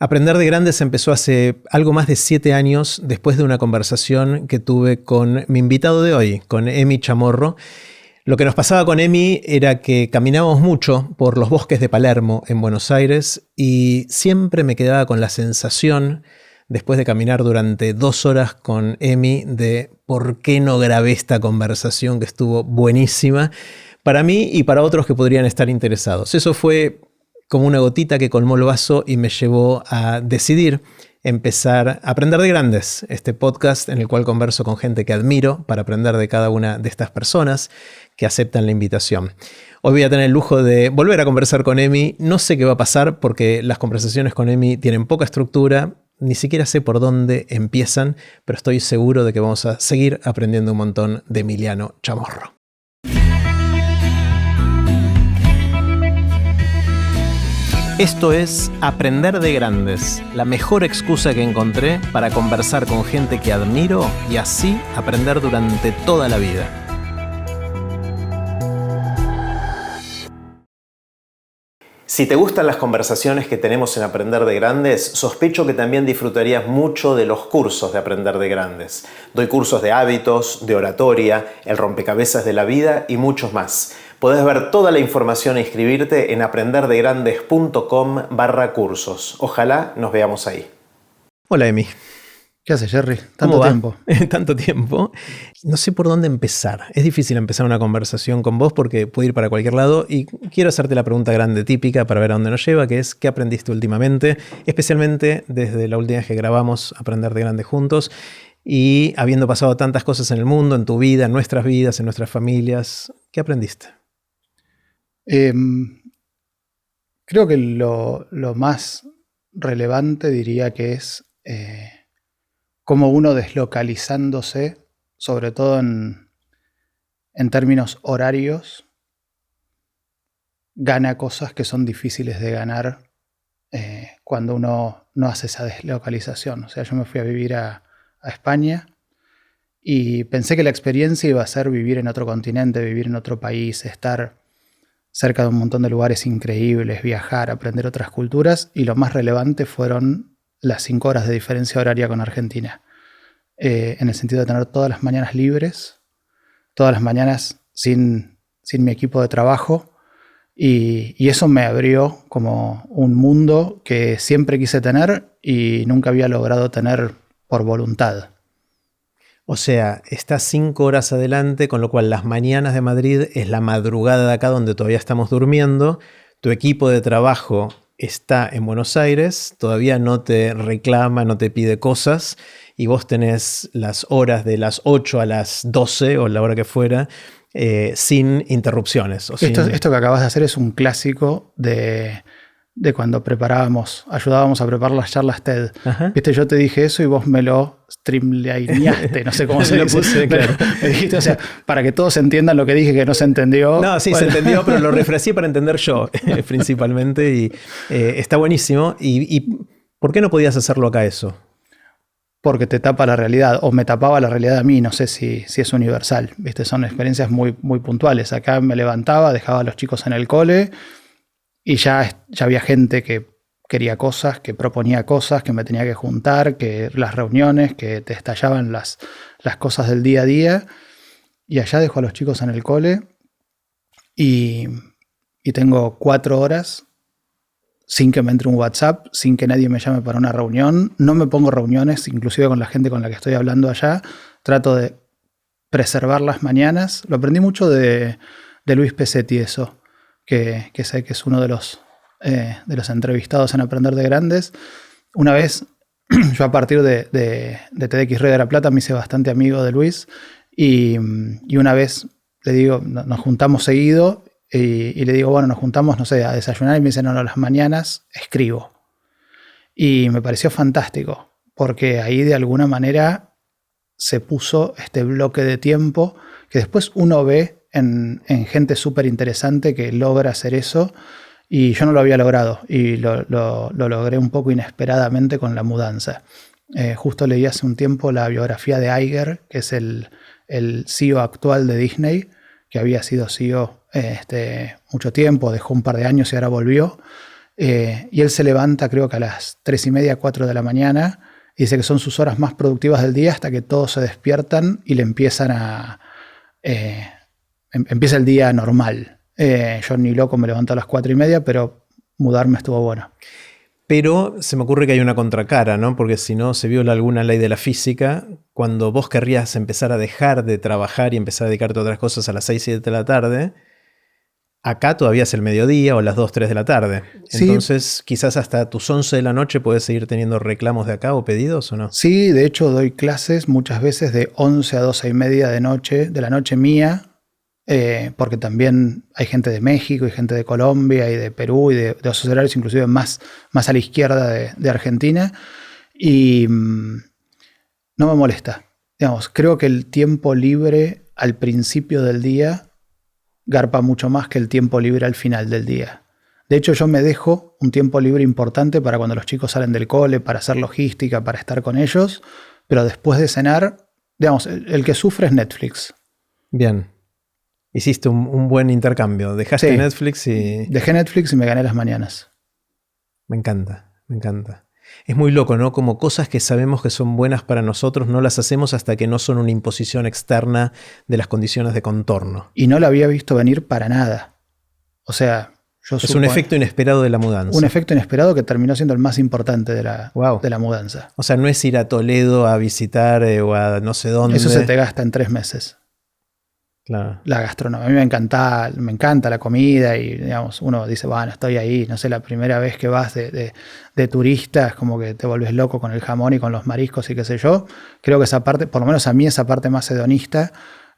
Aprender de Grandes empezó hace algo más de 7 años después de una conversación que tuve con mi invitado de hoy, con Emi Chamorro. Lo que nos pasaba con Emi era que caminábamos mucho por los bosques de Palermo en Buenos Aires y siempre me quedaba con la sensación, después de caminar durante 2 horas con Emi, de por qué no grabé esta conversación que estuvo buenísima para mí y para otros que podrían estar interesados. Eso fue como una gotita que colmó el vaso y me llevó a decidir empezar a Aprender de Grandes, este podcast en el cual converso con gente que admiro para aprender de cada una de estas personas que aceptan la invitación. Hoy voy a tener el lujo de volver a conversar con Emi. No sé qué va a pasar porque las conversaciones con Emi tienen poca estructura, ni siquiera sé por dónde empiezan, pero estoy seguro de que vamos a seguir aprendiendo un montón de Emiliano Chamorro. Esto es Aprender de Grandes, la mejor excusa que encontré para conversar con gente que admiro y así aprender durante toda la vida. Si te gustan las conversaciones que tenemos en Aprender de Grandes, sospecho que también disfrutarías mucho de los cursos de Aprender de Grandes. Doy cursos de hábitos, de oratoria, el rompecabezas de la vida y muchos más. Podés ver toda la información e inscribirte en aprenderdegrandes.com/cursos. Ojalá nos veamos ahí. Hola, Emi. ¿Qué haces, Jerry? Tanto tiempo. Tanto tiempo. No sé por dónde empezar. Es difícil empezar una conversación con vos porque puede ir para cualquier lado y quiero hacerte la pregunta grande típica para ver a dónde nos lleva, que es ¿qué aprendiste últimamente? Especialmente desde la última vez que grabamos Aprender de Grandes juntos y habiendo pasado tantas cosas en el mundo, en tu vida, en nuestras vidas, en nuestras familias. ¿Qué aprendiste? Creo que lo más relevante diría que es cómo uno deslocalizándose, sobre todo en términos horarios, gana cosas que son difíciles de ganar cuando uno no hace esa deslocalización. O sea, yo me fui a vivir a España y pensé que la experiencia iba a ser vivir en otro continente, vivir en otro país, estar cerca de un montón de lugares increíbles, viajar, aprender otras culturas, y lo más relevante fueron las 5 horas de diferencia horaria con Argentina, en el sentido de tener todas las mañanas libres, todas las mañanas sin mi equipo de trabajo, y eso me abrió como un mundo que siempre quise tener y nunca había logrado tener por voluntad. O sea, estás 5 horas adelante, con lo cual las mañanas de Madrid es la madrugada de acá donde todavía estamos durmiendo. Tu equipo de trabajo está en Buenos Aires, todavía no te reclama, no te pide cosas y vos tenés las horas de las 8 a las 12 o la hora que fuera sin interrupciones. Esto que acabas de hacer es un clásico de cuando ayudábamos a preparar las charlas TED. Ajá. Viste, yo te dije eso y vos me lo streamlineaste, no sé cómo se lo dice. puse, claro. Me dijiste, o sea, para que todos entiendan lo que dije que no se entendió. No, sí, bueno. Se entendió, pero lo refresqué para entender yo, principalmente, y está buenísimo. ¿Y por qué no podías hacerlo acá eso? Porque te tapa la realidad, o me tapaba la realidad a mí, no sé si es universal. Viste, son experiencias muy, muy puntuales. Acá me levantaba, dejaba a los chicos en el cole, y ya había gente que quería cosas, que proponía cosas, que me tenía que juntar, que las reuniones, que te estallaban las cosas del día a día. Y allá dejo a los chicos en el cole y tengo 4 horas sin que me entre un WhatsApp, sin que nadie me llame para una reunión. No me pongo reuniones, inclusive con la gente con la que estoy hablando allá. Trato de preservar las mañanas. Lo aprendí mucho de Luis Pesetti, eso. Que sé que es uno de los entrevistados en Aprender de Grandes. Una vez, yo a partir de TEDx Río de la Plata me hice bastante amigo de Luis y una vez le digo, nos juntamos seguido y le digo, bueno, nos juntamos, no sé, a desayunar y me dice, no, las mañanas escribo. Y me pareció fantástico porque ahí de alguna manera se puso este bloque de tiempo que después uno ve en gente súper interesante que logra hacer eso, y yo no lo había logrado y lo logré un poco inesperadamente con la mudanza. Justo leí hace un tiempo la biografía de Iger, que es el CEO actual de Disney, que había sido CEO mucho tiempo, dejó un par de años y ahora volvió, Y él se levanta creo que a las 3:30, 4 de la mañana, y dice que son sus horas más productivas del día hasta que todos se despiertan y le empiezan empieza el día normal. Yo ni loco me levanto a las 4:30, pero mudarme estuvo bueno. Pero se me ocurre que hay una contracara, ¿no? Porque si no se viola alguna ley de la física, cuando vos querrías empezar a dejar de trabajar y empezar a dedicarte a otras cosas a las 6, 7 de la tarde, acá todavía es el mediodía o las 2, 3 de la tarde. Sí. Entonces, quizás hasta tus 11 de la noche puedes seguir teniendo reclamos de acá o pedidos, ¿o no? Sí, de hecho doy clases muchas veces de 11 a 12:30 de la noche mía, porque también hay gente de México y gente de Colombia y de Perú y de otros horarios inclusive más a la izquierda de Argentina, y no me molesta. Digamos, creo que el tiempo libre al principio del día garpa mucho más que el tiempo libre al final del día. De hecho, yo me dejo un tiempo libre importante para cuando los chicos salen del cole, para hacer logística, para estar con ellos, pero después de cenar, digamos, el que sufre es Netflix. Bien. Hiciste un buen intercambio. Dejaste Netflix y... Dejé Netflix y me gané las mañanas. Me encanta, me encanta. Es muy loco, ¿no? Como cosas que sabemos que son buenas para nosotros, no las hacemos hasta que no son una imposición externa de las condiciones de contorno. Y no lo había visto venir para nada. O sea, es un efecto inesperado de la mudanza. Un efecto inesperado que terminó siendo el más importante de la mudanza. O sea, no es ir a Toledo a visitar o a no sé dónde. Eso se te gasta en 3 meses. Claro. La gastronomía. A mí me encanta la comida y, digamos, uno dice, bueno, estoy ahí, no sé, la primera vez que vas de turista es como que te vuelves loco con el jamón y con los mariscos y qué sé yo. Creo que esa parte, por lo menos a mí esa parte más hedonista,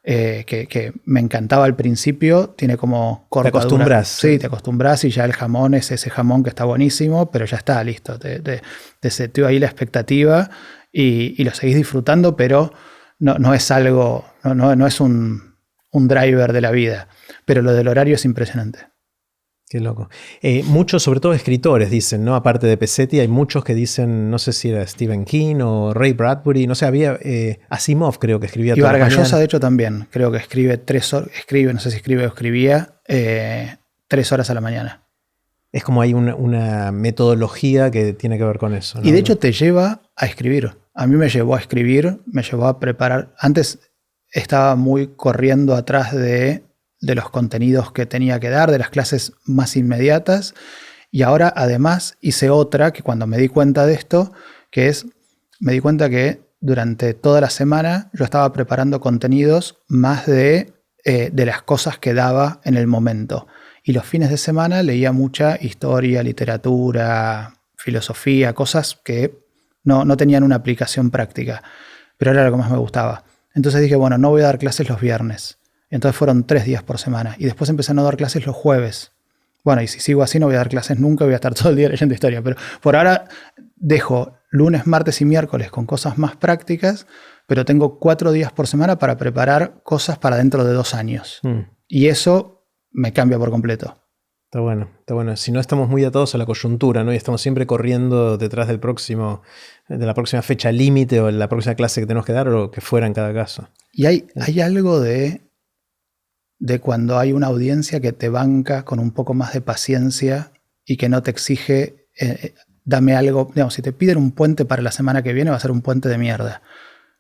que me encantaba al principio, tiene como cortadura. Te acostumbras. Sí, te acostumbras y ya el jamón es ese jamón que está buenísimo, pero ya está, listo. Te seteo ahí la expectativa y lo seguís disfrutando, pero no es algo, no es un driver de la vida. Pero lo del horario es impresionante. Qué loco. Muchos, sobre todo escritores, dicen, ¿no? Aparte de Pesetti, hay muchos que dicen, no sé si era Stephen King o Ray Bradbury, no sé, había Asimov, creo que escribía. Y Vargas Llosa, de hecho, también. Creo que escribe 3 horas, no sé si escribe o escribía 3 horas a la mañana. Es como hay una metodología que tiene que ver con eso, ¿no? Y de hecho te lleva a escribir. A mí me llevó a escribir, me llevó a preparar. Antes estaba muy corriendo atrás de los contenidos que tenía que dar, de las clases más inmediatas, y ahora además hice otra que cuando me di cuenta de esto, me di cuenta que durante toda la semana yo estaba preparando contenidos más de las cosas que daba en el momento, y los fines de semana leía mucha historia, literatura, filosofía, cosas que no tenían una aplicación práctica, pero era lo que más me gustaba. Entonces dije, bueno, no voy a dar clases los viernes. Entonces fueron 3 días por semana. Y después empecé a no dar clases los jueves. Bueno, y si sigo así no voy a dar clases nunca, voy a estar todo el día leyendo historia. Pero por ahora dejo lunes, martes y miércoles con cosas más prácticas, pero tengo 4 días por semana para preparar cosas para dentro de 2 años. Y eso me cambia por completo. Está bueno, está bueno. Si no, estamos muy atados a la coyuntura, ¿no? Y estamos siempre corriendo detrás de la próxima fecha límite o la próxima clase que tenemos que dar o lo que fuera en cada caso. Y hay algo de cuando hay una audiencia que te banca con un poco más de paciencia y que no te exige, dame algo. Digamos, si te piden un puente para la semana que viene, va a ser un puente de mierda.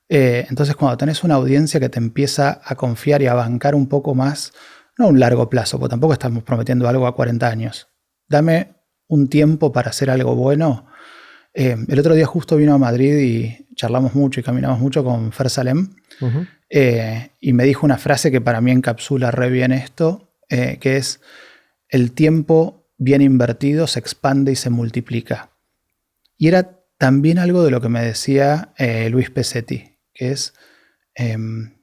Entonces, cuando tenés una audiencia que te empieza a confiar y a bancar un poco más, no a un largo plazo, porque tampoco estamos prometiendo algo a 40 años. Dame un tiempo para hacer algo bueno. El otro día justo vino a Madrid y charlamos mucho y caminamos mucho con Fer Salem. Uh-huh. Y me dijo una frase que para mí encapsula re bien esto, que es: el tiempo bien invertido se expande y se multiplica. Y era también algo de lo que me decía Luis Pesetti, que es...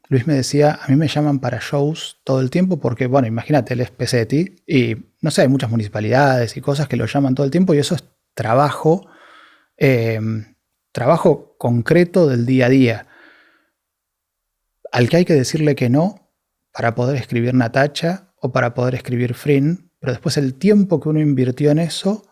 Luis me decía, a mí me llaman para shows todo el tiempo porque, bueno, imagínate, él es Pesetti y, no sé, hay muchas municipalidades y cosas que lo llaman todo el tiempo y eso es trabajo concreto del día a día, al que hay que decirle que no para poder escribir Natacha o para poder escribir Frin, pero después el tiempo que uno invirtió en eso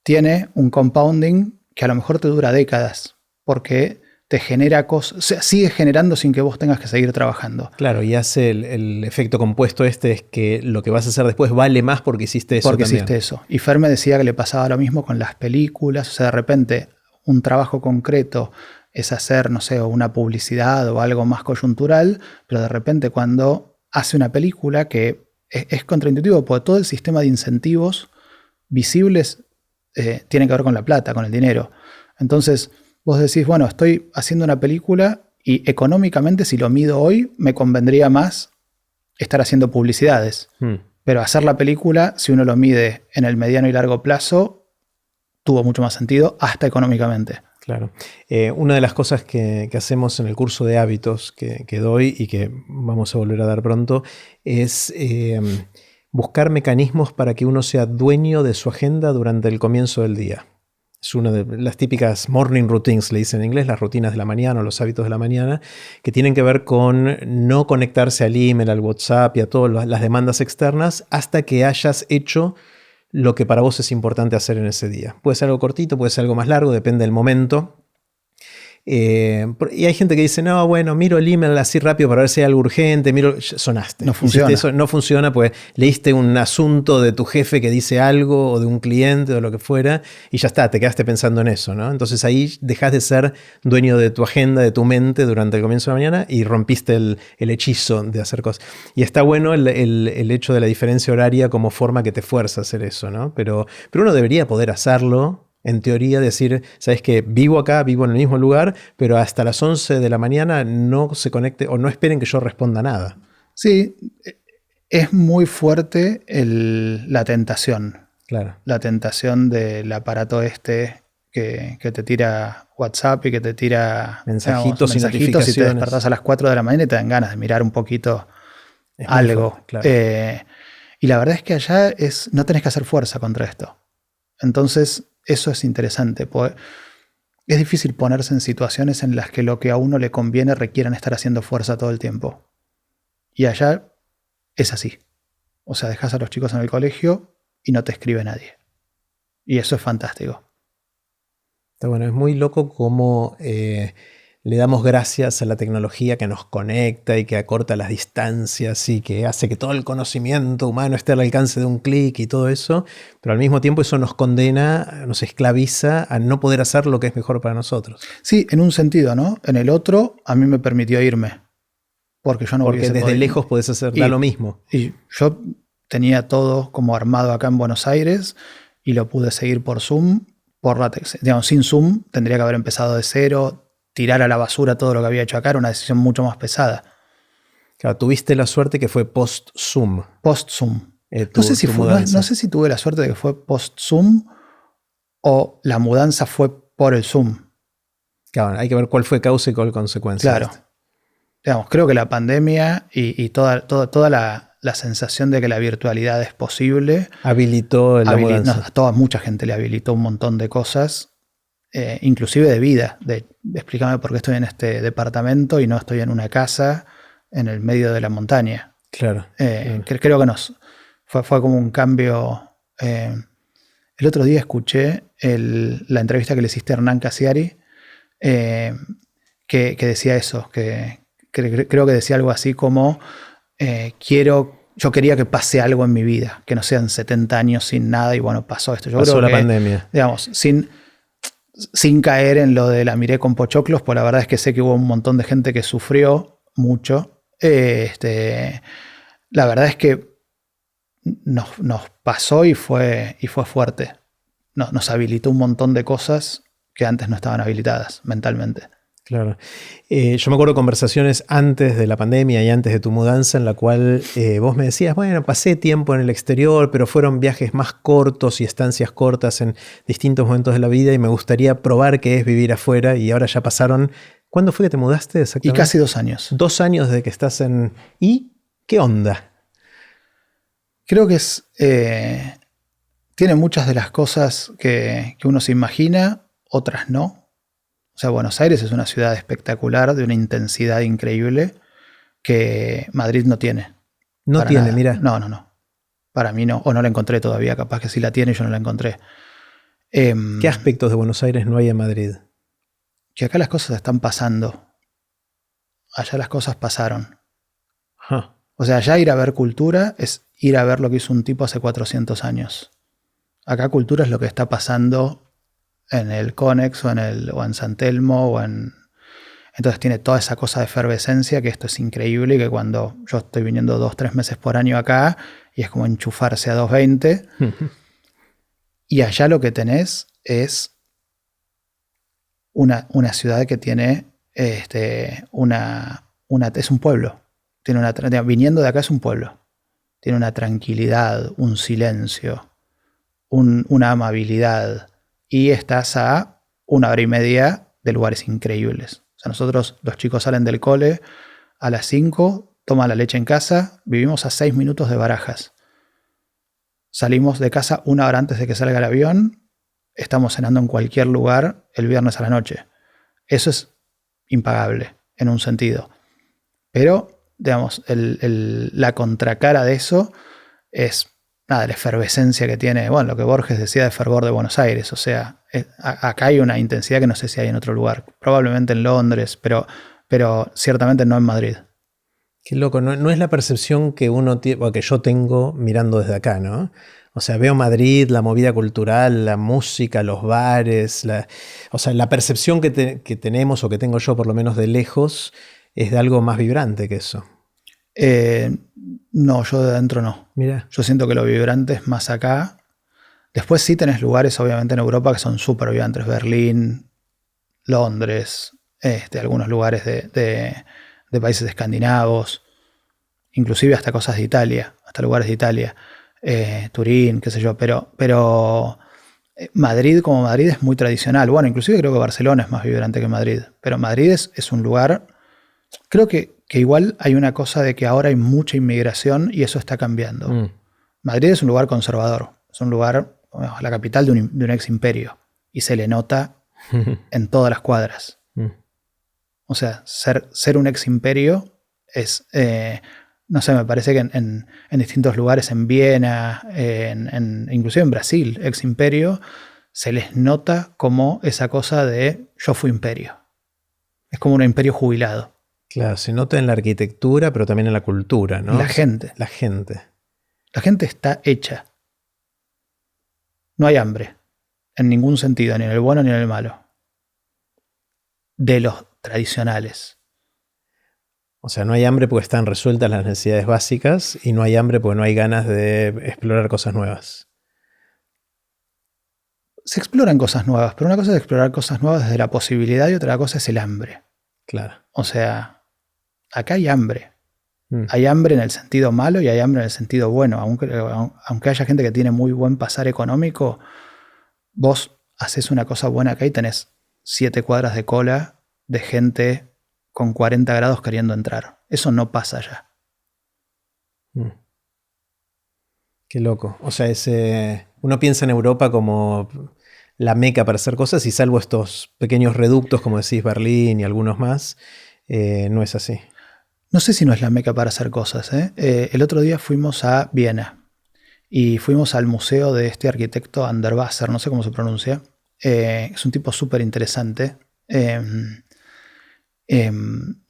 tiene un compounding que a lo mejor te dura décadas, porque te genera cosas, o sea, sigue generando sin que vos tengas que seguir trabajando. Claro, y hace el efecto compuesto es que lo que vas a hacer después vale más porque hiciste eso Porque también. hiciste eso. Y Fer me decía que le pasaba lo mismo con las películas, o sea, de repente un trabajo concreto es hacer, no sé, una publicidad o algo más coyuntural, pero de repente cuando hace una película que es contraintuitivo, porque todo el sistema de incentivos visibles tiene que ver con la plata, con el dinero. Entonces, vos decís, bueno, estoy haciendo una película y económicamente, si lo mido hoy, me convendría más estar haciendo publicidades. Pero hacer la película, si uno lo mide en el mediano y largo plazo, tuvo mucho más sentido, hasta económicamente. Claro. Una de las cosas que hacemos en el curso de hábitos que doy y que vamos a volver a dar pronto es buscar mecanismos para que uno sea dueño de su agenda durante el comienzo del día. Es una de las típicas morning routines, le dicen en inglés, las rutinas de la mañana o los hábitos de la mañana, que tienen que ver con no conectarse al email, al WhatsApp y a todas las demandas externas hasta que hayas hecho lo que para vos es importante hacer en ese día. Puede ser algo cortito, puede ser algo más largo, depende del momento. Y hay gente que dice, no, bueno, miro el email así rápido para ver si hay algo urgente, sonaste. No funciona. Eso no funciona, pues leíste un asunto de tu jefe que dice algo o de un cliente o lo que fuera y ya está, te quedaste pensando en eso, ¿no? Entonces ahí dejas de ser dueño de tu agenda, de tu mente durante el comienzo de la mañana y rompiste el hechizo de hacer cosas. Y está bueno el hecho de la diferencia horaria como forma que te fuerza a hacer eso, ¿no? Pero uno debería poder hacerlo. En teoría decir, sabes que vivo acá, vivo en el mismo lugar, pero hasta las 11 de la mañana no se conecte o no esperen que yo responda nada. Sí, es muy fuerte la tentación. Claro. La tentación del aparato que te tira WhatsApp y que te tira mensajitos y y notificaciones. te despertás a las 4 de la mañana y te dan ganas de mirar un poquito algo. Fuerte, claro. Y la verdad es que allá no tenés que hacer fuerza contra esto. Entonces, eso es interesante. Es difícil ponerse en situaciones en las que lo que a uno le conviene requieran estar haciendo fuerza todo el tiempo. Y allá es así. O sea, dejas a los chicos en el colegio y no te escribe nadie. Y eso es fantástico. Está bueno, es muy loco cómo le damos gracias a la tecnología que nos conecta y que acorta las distancias y que hace que todo el conocimiento humano esté al alcance de un clic y todo eso, pero al mismo tiempo eso nos condena, nos esclaviza a no poder hacer lo que es mejor para nosotros. Sí, en un sentido, ¿no? En el otro, a mí me permitió irme. Porque yo no Porque desde lejos podés hacer lo mismo. Y yo tenía todo como armado acá en Buenos Aires y lo pude seguir por Zoom. Digamos, sin Zoom tendría que haber empezado de cero, tirar a la basura todo lo que había hecho acá, era una decisión mucho más pesada. Claro, tuviste la suerte que fue post-Zoom. Post-Zoom. No sé si tuve la suerte de que fue post-Zoom o la mudanza fue por el Zoom. Claro, hay que ver cuál fue causa y cuál consecuencia. Claro. Digamos, creo que la pandemia y toda la sensación de que la virtualidad es posible habilitó la mudanza. Mucha gente le habilitó un montón de cosas. Inclusive de vida, de explícame por qué estoy en este departamento y no estoy en una casa en el medio de la montaña. Claro. Creo que fue como un cambio. El otro día escuché la entrevista que le hiciste a Hernán Casiari, que decía eso, que creo que decía algo así como yo quería que pase algo en mi vida, que no sean 70 años sin nada y bueno, pasó esto. Pasó la pandemia. Digamos, sin caer en lo de la miré con pochoclos, pues la verdad es que sé que hubo un montón de gente que sufrió mucho. La verdad es que nos pasó y fue fuerte. Nos habilitó un montón de cosas que antes no estaban habilitadas mentalmente. Claro. Yo me acuerdo de conversaciones antes de la pandemia y antes de tu mudanza en la cual vos me decías, bueno, pasé tiempo en el exterior, pero fueron viajes más cortos y estancias cortas en distintos momentos de la vida y me gustaría probar qué es vivir afuera y ahora ya pasaron... ¿Cuándo fue que te mudaste exactamente? Y casi 2 años. 2 años desde que estás en... ¿Y qué onda? Creo que tiene muchas de las cosas que uno se imagina, otras no. O sea, Buenos Aires es una ciudad espectacular, de una intensidad increíble, que Madrid no tiene. No tiene, nada. mira. No. Para mí no, o no la encontré todavía, capaz que sí la tiene y yo no la encontré. ¿Qué aspectos de Buenos Aires no hay en Madrid? que acá las cosas están pasando. Allá las cosas pasaron. Huh. O sea, allá ir a ver cultura es ir a ver lo que hizo un tipo hace 400 años. Acá cultura es lo que está pasando en el Conex o en San Telmo Entonces tiene toda esa cosa de efervescencia, que esto es increíble, y que cuando yo estoy viniendo 2-3 meses por año acá y es como enchufarse a 220, y allá lo que tenés es una ciudad que tiene es un pueblo. Viniendo de acá es un pueblo. Tiene una tranquilidad, un silencio, una amabilidad. Y estás a 1 hora y media de lugares increíbles. O sea, nosotros, los chicos salen del cole a las 5, toman la leche en casa, vivimos a 6 minutos de Barajas. Salimos de casa 1 hora antes de que salga el avión, estamos cenando en cualquier lugar el viernes a la noche. Eso es impagable, en un sentido. Pero, digamos, la contracara de eso es la efervescencia que tiene, bueno, lo que Borges decía de fervor de Buenos Aires. O sea, acá hay una intensidad que no sé si hay en otro lugar. Probablemente en Londres, pero ciertamente no en Madrid. Qué loco, no es la percepción que uno tiene, o que yo tengo mirando desde acá, ¿no? O sea, veo Madrid, la movida cultural, la música, los bares, o sea, la percepción que tenemos, o que tengo yo por lo menos de lejos, es de algo más vibrante que eso. No, yo de adentro no. Mira. Yo siento que lo vibrante es más acá. Después sí tenés lugares, obviamente, en Europa que son súper vibrantes. Berlín, Londres, algunos lugares de países escandinavos, inclusive hasta cosas de Italia, hasta lugares de Italia, Turín, qué sé yo, pero Madrid como Madrid es muy tradicional. Bueno, inclusive creo que Barcelona es más vibrante que Madrid, pero Madrid es un lugar, creo que igual hay una cosa de que ahora hay mucha inmigración y eso está cambiando. Madrid es un lugar conservador, es un lugar, la capital de un ex imperio, y se le nota en todas las cuadras. O sea, ser un ex imperio es, no sé, me parece que en distintos lugares, en Viena, inclusive en Brasil, ex imperio, se les nota como esa cosa de yo fui imperio. Es como un imperio jubilado. Claro, se nota en la arquitectura, pero también en la cultura, ¿no? La gente. La gente. La gente está hecha. No hay hambre, en ningún sentido, ni en el bueno ni en el malo. De los tradicionales. O sea, no hay hambre porque están resueltas las necesidades básicas, y no hay hambre porque no hay ganas de explorar cosas nuevas. Se exploran cosas nuevas, pero una cosa es explorar cosas nuevas desde la posibilidad y otra cosa es el hambre. Claro. O sea, acá hay hambre. Hay hambre en el sentido malo y hay hambre en el sentido bueno. Aunque haya gente que tiene muy buen pasar económico, vos haces una cosa buena acá y tenés 7 cuadras de cola de gente con 40 grados queriendo entrar. Eso no pasa allá. Qué loco. O sea, uno piensa en Europa como la meca para hacer cosas, y salvo estos pequeños reductos, como decís, Berlín y algunos más, no es así. No sé si no es la meca para hacer cosas. El otro día fuimos a Viena y fuimos al museo de este arquitecto Anderwasser, no sé cómo se pronuncia. Es un tipo súper interesante,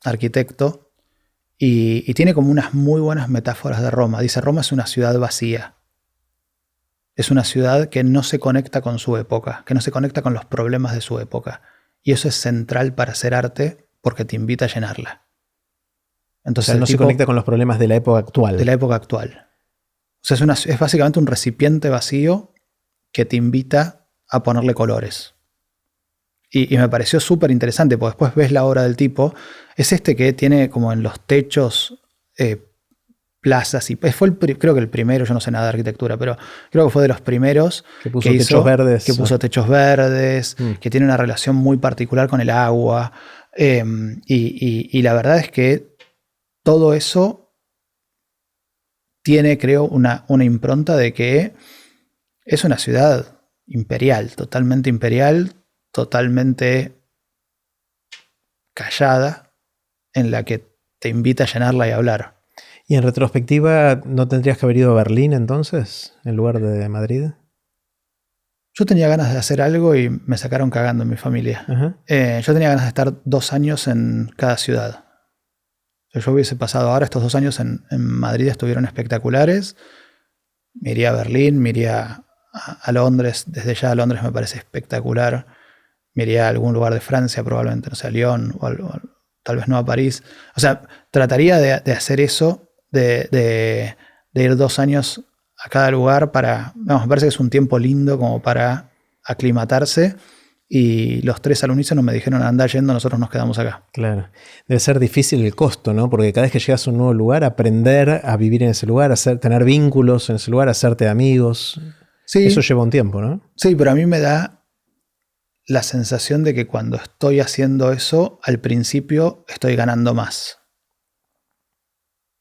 arquitecto, y tiene como unas muy buenas metáforas de Roma. Dice, Roma es una ciudad vacía. Es una ciudad que no se conecta con su época, que no se conecta con los problemas de su época. Y eso es central para hacer arte porque te invita a llenarla. Entonces, o sea, no se conecta con los problemas de la época actual. De la época actual. O sea, es básicamente un recipiente vacío que te invita a ponerle colores. Y me pareció súper interesante, porque después ves la obra del tipo. Es que tiene como en los techos plazas. Y creo que el primero, yo no sé nada de arquitectura, pero creo que fue de los primeros que puso techos verdes. Que puso techos verdes, que tiene una relación muy particular con el agua. Y la verdad es que todo eso tiene, creo, una impronta de que es una ciudad imperial, totalmente callada, en la que te invita a llenarla y a hablar. ¿Y en retrospectiva no tendrías que haber ido a Berlín entonces, en lugar de Madrid? Yo tenía ganas de hacer algo y me sacaron cagando en mi familia. Yo tenía ganas de estar 2 años en cada ciudad. Yo hubiese pasado ahora estos 2 años en Madrid, estuvieron espectaculares. Me iría a Berlín, me iría a Londres. Desde ya a Londres me parece espectacular. Me iría a algún lugar de Francia, probablemente, no sé, a Lyon, o tal vez no a París. O sea, trataría de hacer eso, de ir 2 años a cada lugar para... me parece que es un tiempo lindo como para aclimatarse. Y los 3 al unísono me dijeron, anda yendo, nosotros nos quedamos acá. Claro. Debe ser difícil el costo, ¿no? Porque cada vez que llegas a un nuevo lugar, aprender a vivir en ese lugar, tener vínculos en ese lugar, hacerte amigos. Sí. Eso lleva un tiempo, ¿no? Sí, pero a mí me da la sensación de que cuando estoy haciendo eso, al principio estoy ganando más.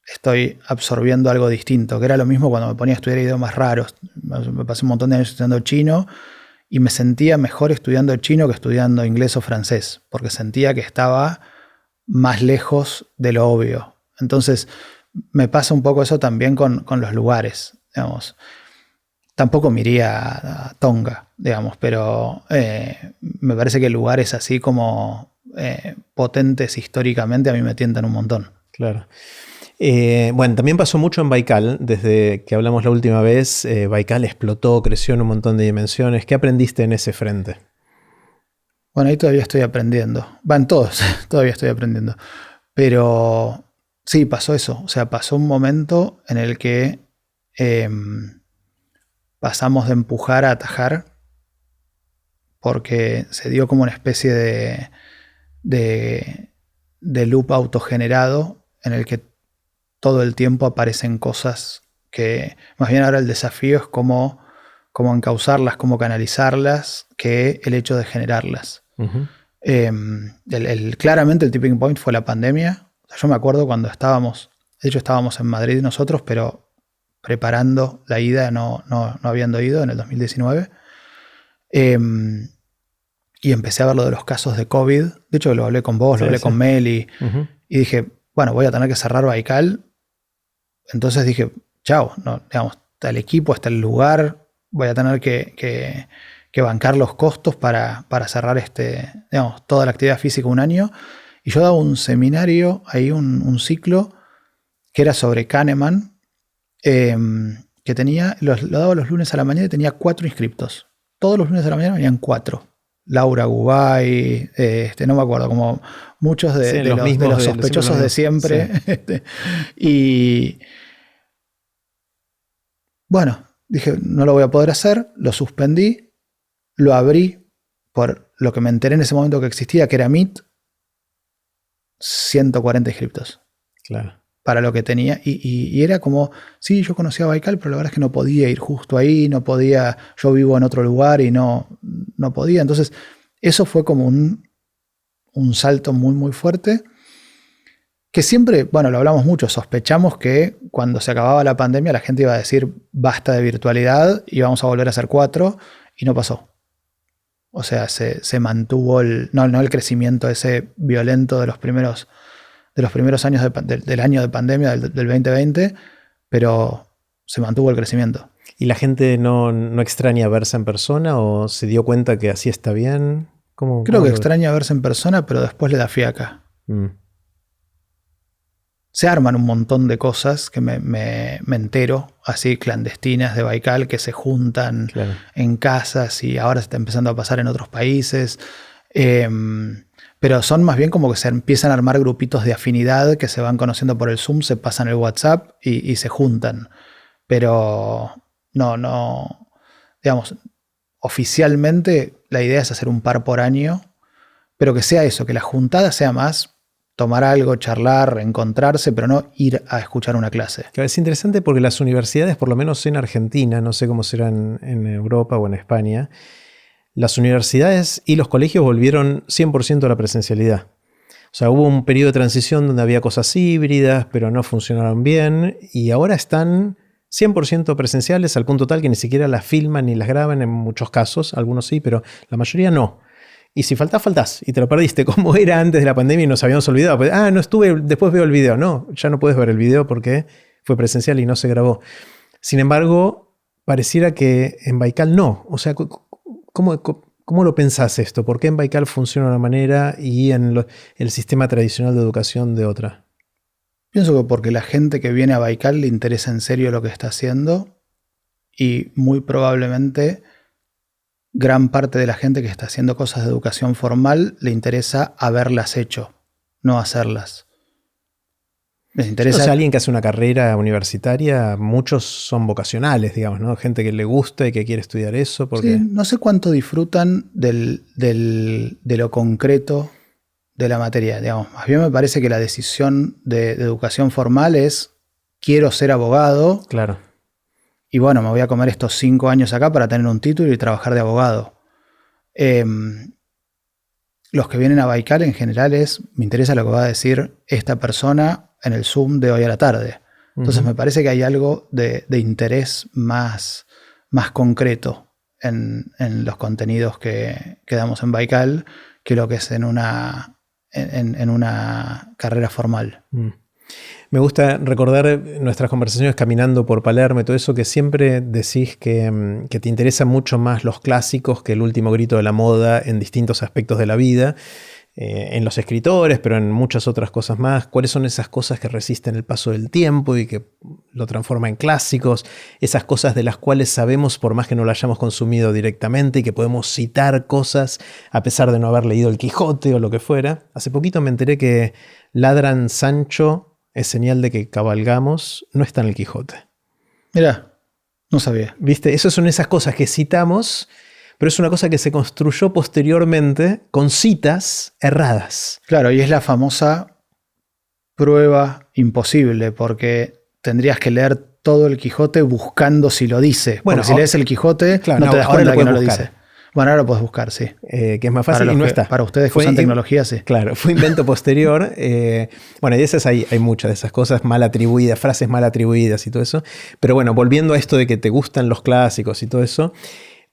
Estoy absorbiendo algo distinto, que era lo mismo cuando me ponía a estudiar idiomas raros. Me pasé un montón de años estudiando chino y me sentía mejor estudiando chino que estudiando inglés o francés, porque sentía que estaba más lejos de lo obvio. Entonces, me pasa un poco eso también con los lugares, digamos. Tampoco me iría a Tonga, digamos, pero me parece que lugares así como potentes históricamente a mí me tientan un montón. Claro. Bueno, también pasó mucho en Baikal. Desde que hablamos la última vez, Baikal explotó, creció en un montón de dimensiones. ¿Qué aprendiste en ese frente? Bueno, ahí todavía estoy aprendiendo. Van todos, todavía estoy aprendiendo. Pero sí, pasó eso. O sea, pasó un momento en el que pasamos de empujar a atajar, porque se dio como una especie de loop autogenerado en el que todo el tiempo aparecen cosas que, más bien ahora el desafío es cómo encauzarlas, cómo canalizarlas, que el hecho de generarlas. Uh-huh. Claramente el tipping point fue la pandemia. O sea, yo me acuerdo cuando estábamos en Madrid nosotros, pero preparando la ida, no habiendo ido en el 2019. Y empecé a ver lo de los casos de COVID. De hecho, lo hablé con vos, lo hablé con Meli. Uh-huh. Y dije, bueno, voy a tener que cerrar Baikal. Entonces dije, chao, digamos, está el equipo, está el lugar, voy a tener que bancar los costos para cerrar digamos, toda la actividad física un año. Y yo daba un seminario, ahí un ciclo, que era sobre Kahneman, que tenía, lo daba los lunes a la mañana y tenía 4 inscriptos. Todos los lunes a la mañana venían 4. Laura Gubay, no me acuerdo, como muchos de los sospechosos de siempre. Sí. Y bueno, dije, no lo voy a poder hacer, lo suspendí, lo abrí por lo que me enteré en ese momento que existía, que era Meet, 140 inscriptos. Claro. Para lo que tenía, y era como, sí, yo conocía Baikal, pero la verdad es que no podía ir justo ahí, no podía, yo vivo en otro lugar y no podía. Entonces, eso fue como un salto muy, muy fuerte, que siempre, bueno, lo hablamos mucho, sospechamos que cuando se acababa la pandemia la gente iba a decir, basta de virtualidad y vamos a volver a hacer 4, y no pasó. O sea, se mantuvo no el crecimiento ese violento de los primeros años del año de pandemia, del 2020, pero se mantuvo el crecimiento. ¿Y la gente no extraña verse en persona o se dio cuenta que así está bien? Creo que extraña verse en persona, pero después le da fiaca. Se arman un montón de cosas que me entero, así clandestinas de Baikal, que se juntan en casas y ahora se está empezando a pasar en otros países. Pero son más bien como que se empiezan a armar grupitos de afinidad que se van conociendo por el Zoom, se pasan el WhatsApp y se juntan. Pero no, digamos, oficialmente la idea es hacer un par por año, pero que sea eso, que la juntada sea más tomar algo, charlar, encontrarse, pero no ir a escuchar una clase. Claro, es interesante porque las universidades, por lo menos en Argentina, no sé cómo serán en Europa o en España, las universidades y los colegios volvieron 100% a la presencialidad. O sea, hubo un periodo de transición donde había cosas híbridas, pero no funcionaron bien, y ahora están 100% presenciales al punto tal que ni siquiera las filman ni las graban en muchos casos, algunos sí, pero la mayoría no. Y si faltás y te lo perdiste, como era antes de la pandemia y nos habíamos olvidado. Pues, no estuve, después veo el video. No, ya no puedes ver el video porque fue presencial y no se grabó. Sin embargo, pareciera que en Baikal no. O sea, ¿Cómo lo pensás esto? ¿Por qué en Baikal funciona de una manera y en el sistema tradicional de educación de otra? Pienso que porque la gente que viene a Baikal le interesa en serio lo que está haciendo y muy probablemente gran parte de la gente que está haciendo cosas de educación formal le interesa haberlas hecho, no hacerlas. Les interesa... O sea, alguien que hace una carrera universitaria, muchos son vocacionales, digamos, ¿no? Gente que le gusta y que quiere estudiar eso. Porque... Sí, no sé cuánto disfrutan de lo concreto de la materia, digamos. Más bien me parece que la decisión de educación formal es quiero ser abogado. Claro. Y bueno, me voy a comer estos 5 años acá para tener un título y trabajar de abogado. Los que vienen a Baikal en general me interesa lo que va a decir esta persona en el Zoom de hoy a la tarde. Entonces me parece que hay algo de interés más concreto en los contenidos que damos en Baikal que lo que es en una carrera formal. Me gusta recordar nuestras conversaciones caminando por Palermo y todo eso, que siempre decís que te interesan mucho más los clásicos que el último grito de la moda en distintos aspectos de la vida, en los escritores, pero en muchas otras cosas más. ¿Cuáles son esas cosas que resisten el paso del tiempo y que lo transforman en clásicos? Esas cosas de las cuales sabemos, por más que no lo hayamos consumido directamente, y que podemos citar cosas a pesar de no haber leído el Quijote o lo que fuera. Hace poquito me enteré que ladran Sancho es señal de que cabalgamos, no está en el Quijote. Mirá, no sabía. ¿Viste? Esas son esas cosas que citamos, pero es una cosa que se construyó posteriormente con citas erradas. Claro, y es la famosa prueba imposible, porque tendrías que leer todo el Quijote buscando si lo dice. Bueno, porque si lees el Quijote, claro, no te das cuenta que no lo buscar. dice. Bueno, ahora lo puedes buscar, sí. Que es más fácil y no está. Para ustedes que usan tecnología, sí. Claro, fue invento posterior. Bueno, y de esas hay muchas de esas cosas mal atribuidas, frases mal atribuidas y todo eso. Pero bueno, volviendo a esto de que te gustan los clásicos y todo eso,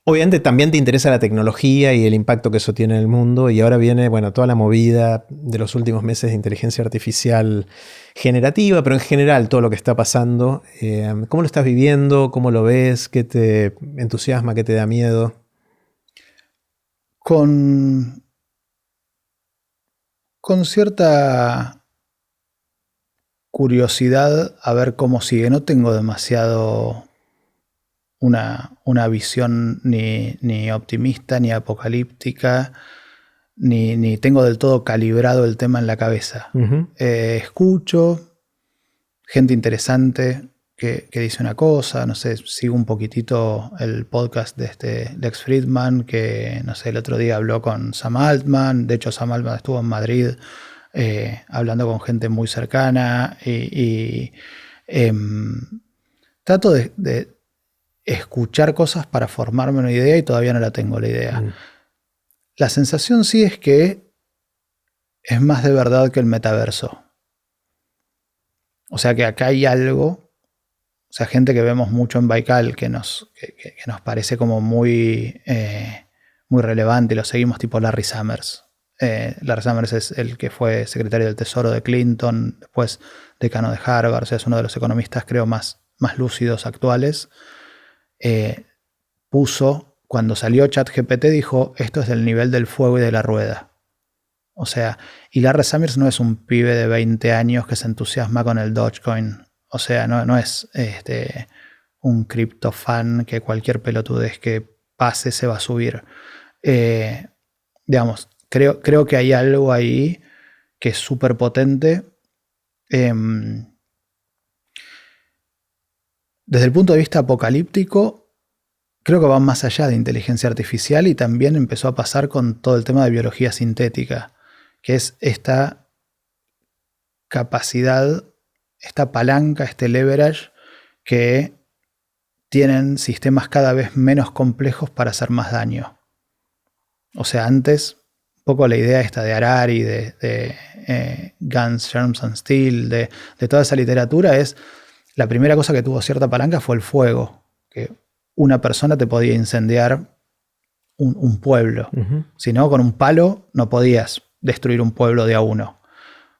obviamente también te interesa la tecnología y el impacto que eso tiene en el mundo. Y ahora viene, bueno, toda la movida de los últimos meses de inteligencia artificial generativa, pero en general todo lo que está pasando. ¿Cómo lo estás viviendo? ¿Cómo lo ves? ¿Qué te entusiasma? ¿Qué te da miedo? Con cierta curiosidad a ver cómo sigue. No tengo demasiado una visión ni optimista, ni apocalíptica, ni tengo del todo calibrado el tema en la cabeza. Escucho gente interesante que dice una cosa, no sé, sigo un poquitito el podcast de Lex Fridman, que no sé, el otro día habló con Sam Altman. De hecho, Sam Altman estuvo en Madrid hablando con gente muy cercana y trato de escuchar cosas para formarme una idea y todavía no la tengo la idea. La sensación sí es que es más de verdad que el metaverso. O sea que acá hay algo. O sea, gente que vemos mucho en Baikal que nos parece como muy relevante y lo seguimos, tipo Larry Summers. Larry Summers es el que fue secretario del Tesoro de Clinton, después decano de Harvard, o sea, es uno de los economistas creo más lúcidos actuales. Cuando salió ChatGPT, dijo, esto es del nivel del fuego y de la rueda. O sea, y Larry Summers no es un pibe de 20 años que se entusiasma con el Dogecoin. O sea, no es un criptofan que cualquier pelotudez que pase se va a subir. Digamos, creo que hay algo ahí que es súper potente. Desde el punto de vista apocalíptico, creo que va más allá de inteligencia artificial y también empezó a pasar con todo el tema de biología sintética, que es esta capacidad, esta palanca, este leverage que tienen sistemas cada vez menos complejos para hacer más daño. O sea, antes, un poco la idea esta de Harari, de Guns, Germs and Steel, de toda esa literatura es, la primera cosa que tuvo cierta palanca fue el fuego, que una persona te podía incendiar un pueblo. Si no, con un palo no podías destruir un pueblo de a uno.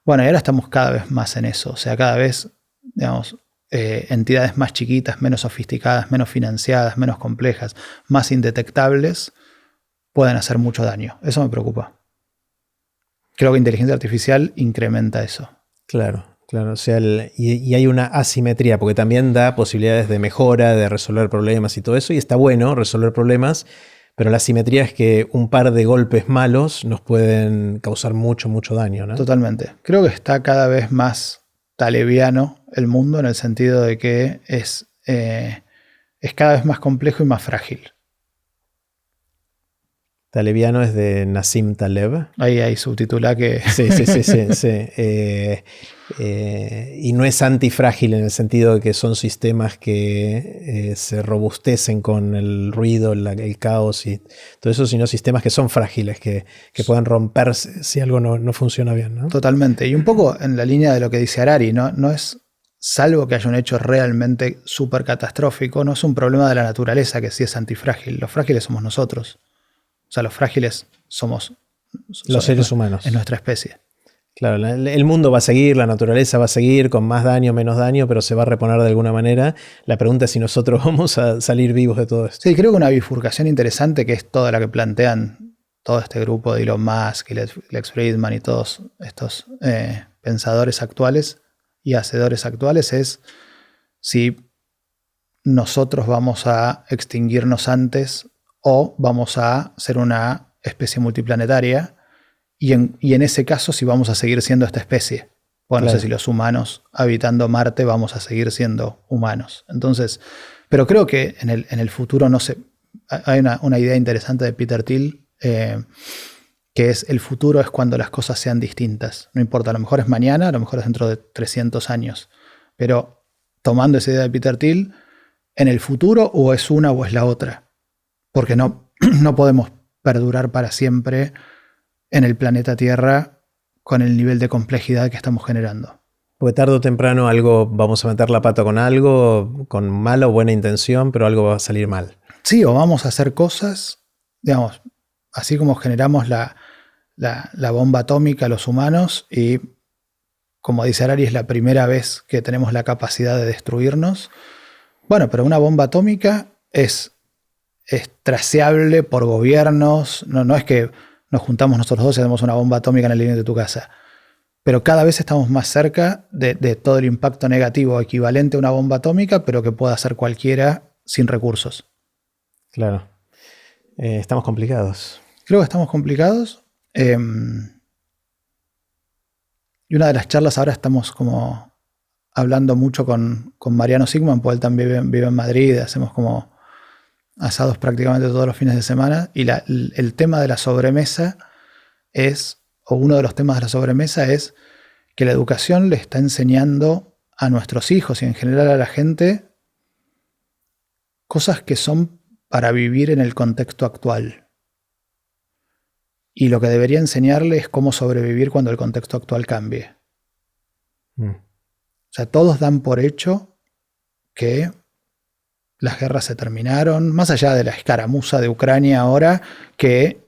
Bueno, y ahora estamos cada vez más en eso. O sea, cada vez, digamos, entidades más chiquitas, menos sofisticadas, menos financiadas, menos complejas, más indetectables, pueden hacer mucho daño. Eso me preocupa. Creo que inteligencia artificial incrementa eso. Claro. Claro, o sea, y hay una asimetría, porque también da posibilidades de mejora, de resolver problemas y todo eso, y está bueno resolver problemas, pero la asimetría es que un par de golpes malos nos pueden causar mucho, mucho daño, ¿no? Totalmente. Creo que está cada vez más talebiano el mundo en el sentido de que es cada vez más complejo y más frágil. Talebiano es de Nassim Taleb. Ahí subtitula que... Sí. Y no es antifrágil en el sentido de que son sistemas que se robustecen con el ruido, el caos y todo eso, sino sistemas que son frágiles, que puedan romperse si algo no funciona bien, ¿no? Totalmente. Y un poco en la línea de lo que dice Harari, no es, salvo que haya un hecho realmente súper catastrófico, no es un problema de la naturaleza que sí es antifrágil. Los frágiles somos nosotros. O sea, los frágiles somos los seres humanos. Es nuestra especie. Claro, el mundo va a seguir, la naturaleza va a seguir con más daño, menos daño, pero se va a reponer de alguna manera. La pregunta es si nosotros vamos a salir vivos de todo esto. Sí, creo que una bifurcación interesante que es toda la que plantean todo este grupo de Elon Musk y Lex Fridman y todos estos pensadores actuales y hacedores actuales es si nosotros vamos a extinguirnos antes o vamos a ser una especie multiplanetaria y en ese caso si vamos a seguir siendo esta especie. Bueno, claro. No sé si los humanos habitando Marte vamos a seguir siendo humanos. Entonces, pero creo que en el futuro, no sé, hay una idea interesante de Peter Thiel que es el futuro es cuando las cosas sean distintas. No importa, a lo mejor es mañana, a lo mejor es dentro de 300 años. Pero tomando esa idea de Peter Thiel, en el futuro o es una o es la otra. Porque no podemos perdurar para siempre en el planeta Tierra con el nivel de complejidad que estamos generando. Porque tarde o temprano algo, vamos a meter la pata con algo, con mala o buena intención, pero algo va a salir mal. Sí, o vamos a hacer cosas, digamos, así como generamos la bomba atómica los humanos y, como dice Harari, es la primera vez que tenemos la capacidad de destruirnos. Bueno, pero una bomba atómica es traceable por gobiernos, no es que nos juntamos nosotros dos y hacemos una bomba atómica en el living de tu casa, pero cada vez estamos más cerca de todo el impacto negativo equivalente a una bomba atómica, pero que pueda hacer cualquiera sin recursos. Claro. Estamos complicados. Creo que estamos complicados. Y una de las charlas ahora estamos como hablando mucho con Mariano Sigman, porque él también vive en Madrid, hacemos como asados prácticamente todos los fines de semana, y el tema de la sobremesa o uno de los temas de la sobremesa es que la educación le está enseñando a nuestros hijos y en general a la gente cosas que son para vivir en el contexto actual. Y lo que debería enseñarle es cómo sobrevivir cuando el contexto actual cambie. O sea, todos dan por hecho que las guerras se terminaron, más allá de la escaramuza de Ucrania ahora, que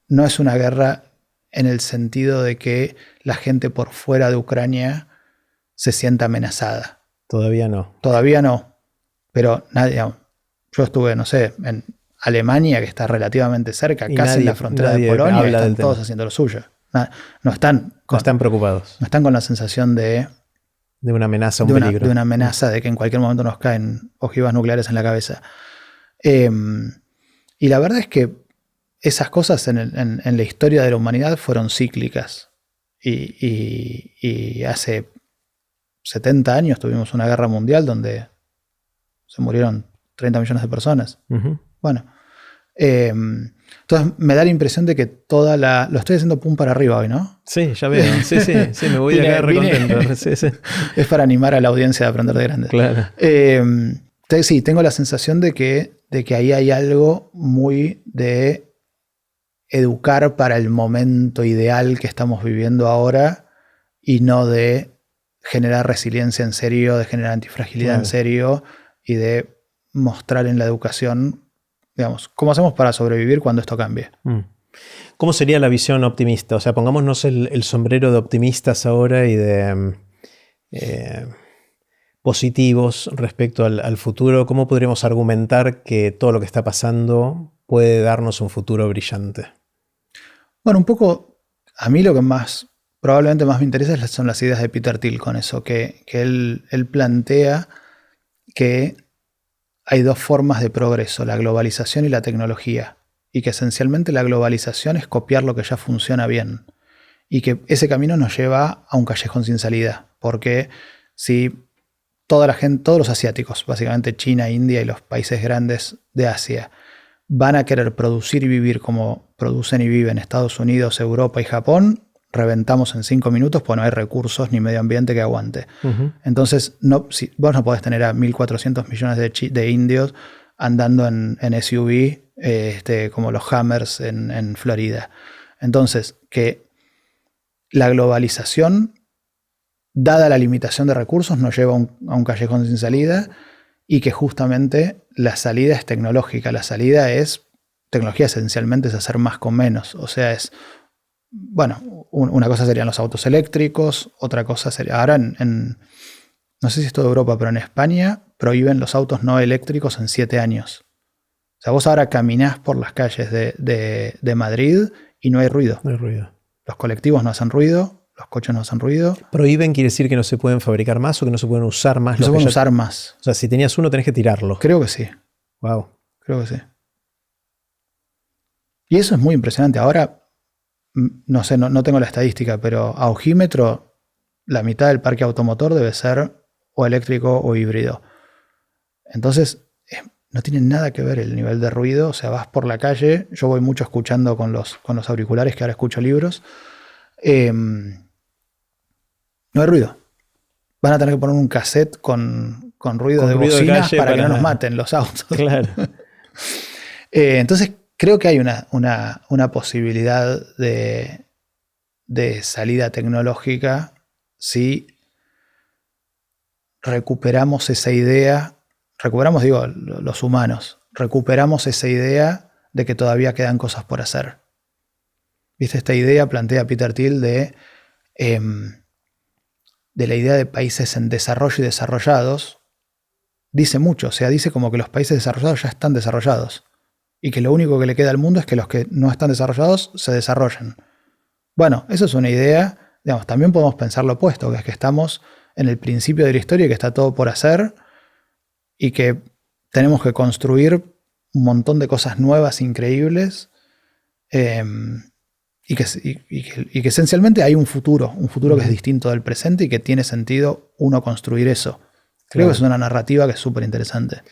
no es una guerra en el sentido de que la gente por fuera de Ucrania se sienta amenazada. Todavía no. Todavía no. Pero nadie, yo estuve, no sé, en Alemania, que está relativamente cerca, y casi en la frontera de Polonia, y están todos haciendo lo suyo. No están preocupados. No están con la sensación de una amenaza, un peligro. De una amenaza de que en cualquier momento nos caen ojivas nucleares en la cabeza. Y la verdad es que esas cosas en la historia de la humanidad fueron cíclicas. Y hace 70 años tuvimos una guerra mundial donde se murieron 30 millones de personas. Uh-huh. Bueno, entonces me da la impresión de que lo estoy haciendo pum para arriba hoy, ¿no? Sí, ya veo. Sí, me voy de acá recontento. Sí. Es para animar a la audiencia a aprender de grandes. Claro. Entonces, sí, tengo la sensación de que ahí hay algo muy de educar para el momento ideal que estamos viviendo ahora y no de generar resiliencia en serio, de generar antifragilidad en serio y de mostrar en la educación, digamos, cómo hacemos para sobrevivir cuando esto cambie. ¿Cómo sería la visión optimista? O sea, pongámonos el sombrero de optimistas ahora y de positivos respecto al futuro. ¿Cómo podríamos argumentar que todo lo que está pasando puede darnos un futuro brillante. Bueno, un poco, a mí lo que probablemente más me interesa son las ideas de Peter Thiel con eso, que él plantea que hay dos formas de progreso, la globalización y la tecnología, y que esencialmente la globalización es copiar lo que ya funciona bien, y que ese camino nos lleva a un callejón sin salida, porque si toda la gente, todos los asiáticos, básicamente China, India y los países grandes de Asia, van a querer producir y vivir como producen y viven Estados Unidos, Europa y Japón, reventamos en 5 minutos porque no hay recursos ni medio ambiente que aguante. Entonces, vos no podés tener a 1.400 millones de indios andando en SUV como los Hammers en Florida. Entonces, que la globalización, dada la limitación de recursos, nos lleva a un callejón sin salida, y que justamente la salida es tecnológica. La salida es tecnología, esencialmente es hacer más con menos. O sea, una cosa serían los autos eléctricos, otra cosa sería, ahora no sé si es toda Europa, pero en España prohíben los autos no eléctricos en 7 años. O sea, vos ahora caminás por las calles de Madrid y no hay ruido. No hay ruido. Los colectivos no hacen ruido. Los coches no hacen ruido. ¿Prohíben quiere decir que no se pueden fabricar más o que no se pueden usar más? No se pueden usar más. O sea, si tenías uno tenés que tirarlo. Creo que sí. Wow. Creo que sí. Y eso es muy impresionante. Ahora, no sé, no tengo la estadística, pero a ojímetro, la mitad del parque automotor debe ser o eléctrico o híbrido. Entonces, no tiene nada que ver el nivel de ruido. O sea, vas por la calle, yo voy mucho escuchando con los auriculares, que ahora escucho libros. No hay ruido. Van a tener que poner un cassette con ruido de bocinas para que no nos maten los autos. Claro. Entonces, creo que hay una posibilidad de salida tecnológica si recuperamos esa idea. Recuperamos, digo, los humanos. Recuperamos esa idea de que todavía quedan cosas por hacer. ¿Viste? Esta idea plantea Peter Thiel de la idea de países en desarrollo y desarrollados. Dice mucho, o sea, dice como que los países desarrollados ya están desarrollados y que lo único que le queda al mundo es que los que no están desarrollados se desarrollen. Bueno, eso es una idea, digamos, también podemos pensar lo opuesto, que es que estamos en el principio de la historia y que está todo por hacer y que tenemos que construir un montón de cosas nuevas, increíbles, y que esencialmente hay un futuro que es distinto del presente y que tiene sentido uno construir eso. Creo que es una narrativa que es súper interesante.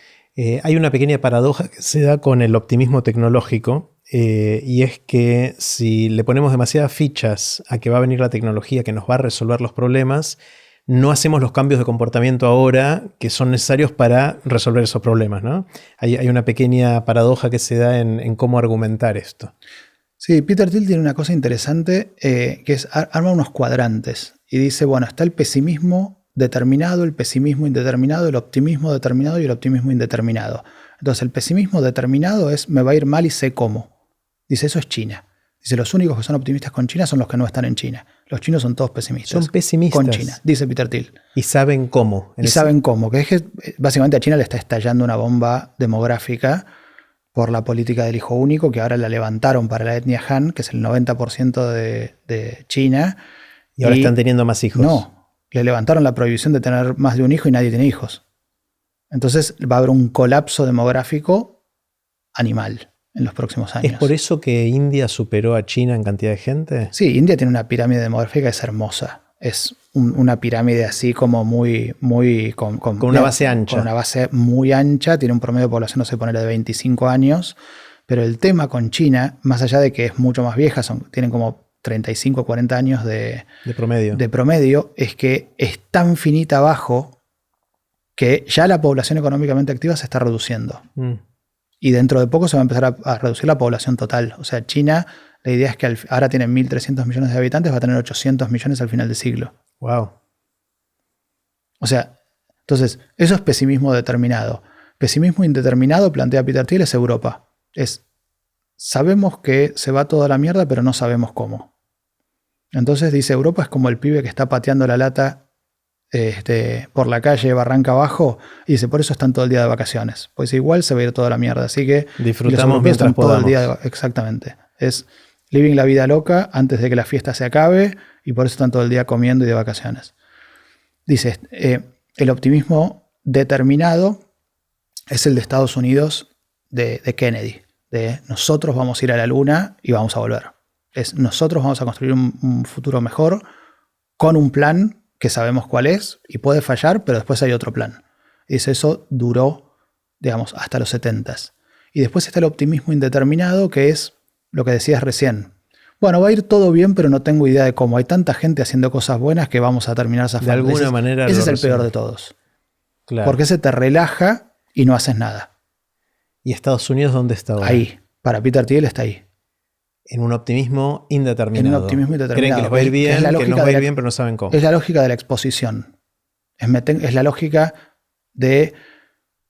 Hay una pequeña paradoja que se da con el optimismo tecnológico, y es que si le ponemos demasiadas fichas a que va a venir la tecnología que nos va a resolver los problemas, no hacemos los cambios de comportamiento ahora que son necesarios para resolver esos problemas, ¿no? Hay una pequeña paradoja que se da en cómo argumentar esto. Sí, Peter Thiel tiene una cosa interesante, que es arma unos cuadrantes y dice, bueno, está el pesimismo determinado, el pesimismo indeterminado, el optimismo determinado y el optimismo indeterminado. Entonces, el pesimismo determinado es me va a ir mal y sé cómo. Dice, eso es China. Dice, los únicos que son optimistas con China son los que no están en China. Los chinos son todos pesimistas. Son pesimistas. Con China, dice Peter Thiel. Y saben cómo. Saben cómo, que es que básicamente a China le está estallando una bomba demográfica por la política del hijo único, que ahora la levantaron para la etnia Han, que es el 90% de China. Y ahora están teniendo más hijos. No, le levantaron la prohibición de tener más de un hijo y nadie tiene hijos. Entonces va a haber un colapso demográfico animal en los próximos años. ¿Es por eso que India superó a China en cantidad de gente? Sí, India tiene una pirámide demográfica que es hermosa. Es una pirámide así como muy con una base ancha. Con una base muy ancha. Tiene un promedio de población, no sé, ponerle de 25 años. Pero el tema con China, más allá de que es mucho más vieja, tienen como 35 o 40 años de promedio, es que es tan finita abajo que ya la población económicamente activa se está reduciendo. Y dentro de poco se va a empezar a reducir la población total. O sea, China, la idea es que ahora tiene 1.300 millones de habitantes, va a tener 800 millones al final del siglo. Wow. O sea, entonces, eso es pesimismo determinado. Pesimismo indeterminado, plantea Peter Thiel, es Europa. Sabemos que se va toda la mierda, pero no sabemos cómo. Entonces dice, Europa es como el pibe que está pateando la lata por la calle Barranca Abajo, y dice, por eso están todo el día de vacaciones. Pues igual se va a ir toda la mierda. Así que disfrutamos mientras todo podamos. el día exactamente. Es living la vida loca antes de que la fiesta se acabe, y por eso están todo el día comiendo y de vacaciones. Dice, el optimismo determinado es el de Estados Unidos de Kennedy. De nosotros vamos a ir a la luna y vamos a volver. Es nosotros vamos a construir un futuro mejor con un plan que sabemos cuál es y puede fallar, pero después hay otro plan. Y dice, eso duró, digamos, hasta los 70s. Y después está el optimismo indeterminado, que es lo que decías recién. Bueno, va a ir todo bien, pero no tengo idea de cómo. Hay tanta gente haciendo cosas buenas que vamos a terminar zafando. De alguna manera. Ese es el peor de todos. Claro. Porque ese te relaja y no haces nada. ¿Y Estados Unidos dónde está ahora? Ahí. Para Peter Thiel está ahí. En un optimismo indeterminado. En un optimismo indeterminado. Creen que les va a ir bien, que nos va a ir bien, pero no saben cómo. Es la lógica de la exposición. Es la lógica de,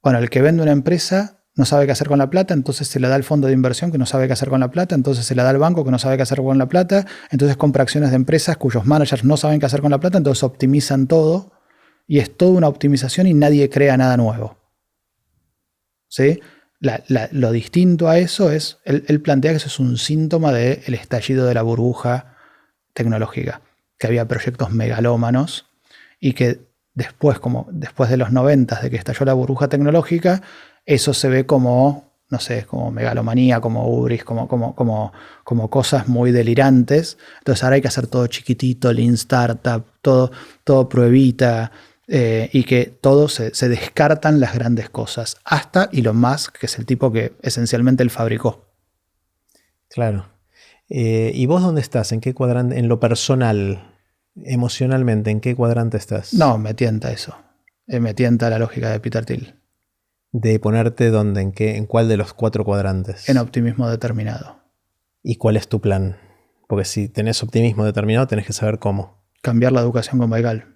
bueno, el que vende una empresa no sabe qué hacer con la plata, entonces se la da al fondo de inversión que no sabe qué hacer con la plata, entonces se la da al banco que no sabe qué hacer con la plata, entonces compra acciones de empresas cuyos managers no saben qué hacer con la plata, entonces optimizan todo y es toda una optimización y nadie crea nada nuevo. ¿Sí? Lo distinto a eso es, él plantea que eso es un síntoma del estallido de la burbuja tecnológica, que había proyectos megalómanos y que después de los 90, de que estalló la burbuja tecnológica, eso se ve como, no sé, como megalomanía, como hubris, como cosas muy delirantes. Entonces ahora hay que hacer todo chiquitito, lean startup, todo pruebita, y que todo se descartan las grandes cosas. Hasta Elon Musk, que es el tipo que esencialmente él fabricó. Claro. ¿Y vos dónde estás? ¿En qué cuadrante? En lo personal, emocionalmente, ¿en qué cuadrante estás? No, me tienta eso. Me tienta la lógica de Peter Thiel. ¿De ponerte dónde? ¿En cuál de los 4 cuadrantes? En optimismo determinado. ¿Y cuál es tu plan? Porque si tenés optimismo determinado, tenés que saber cómo. Cambiar la educación con Baikal.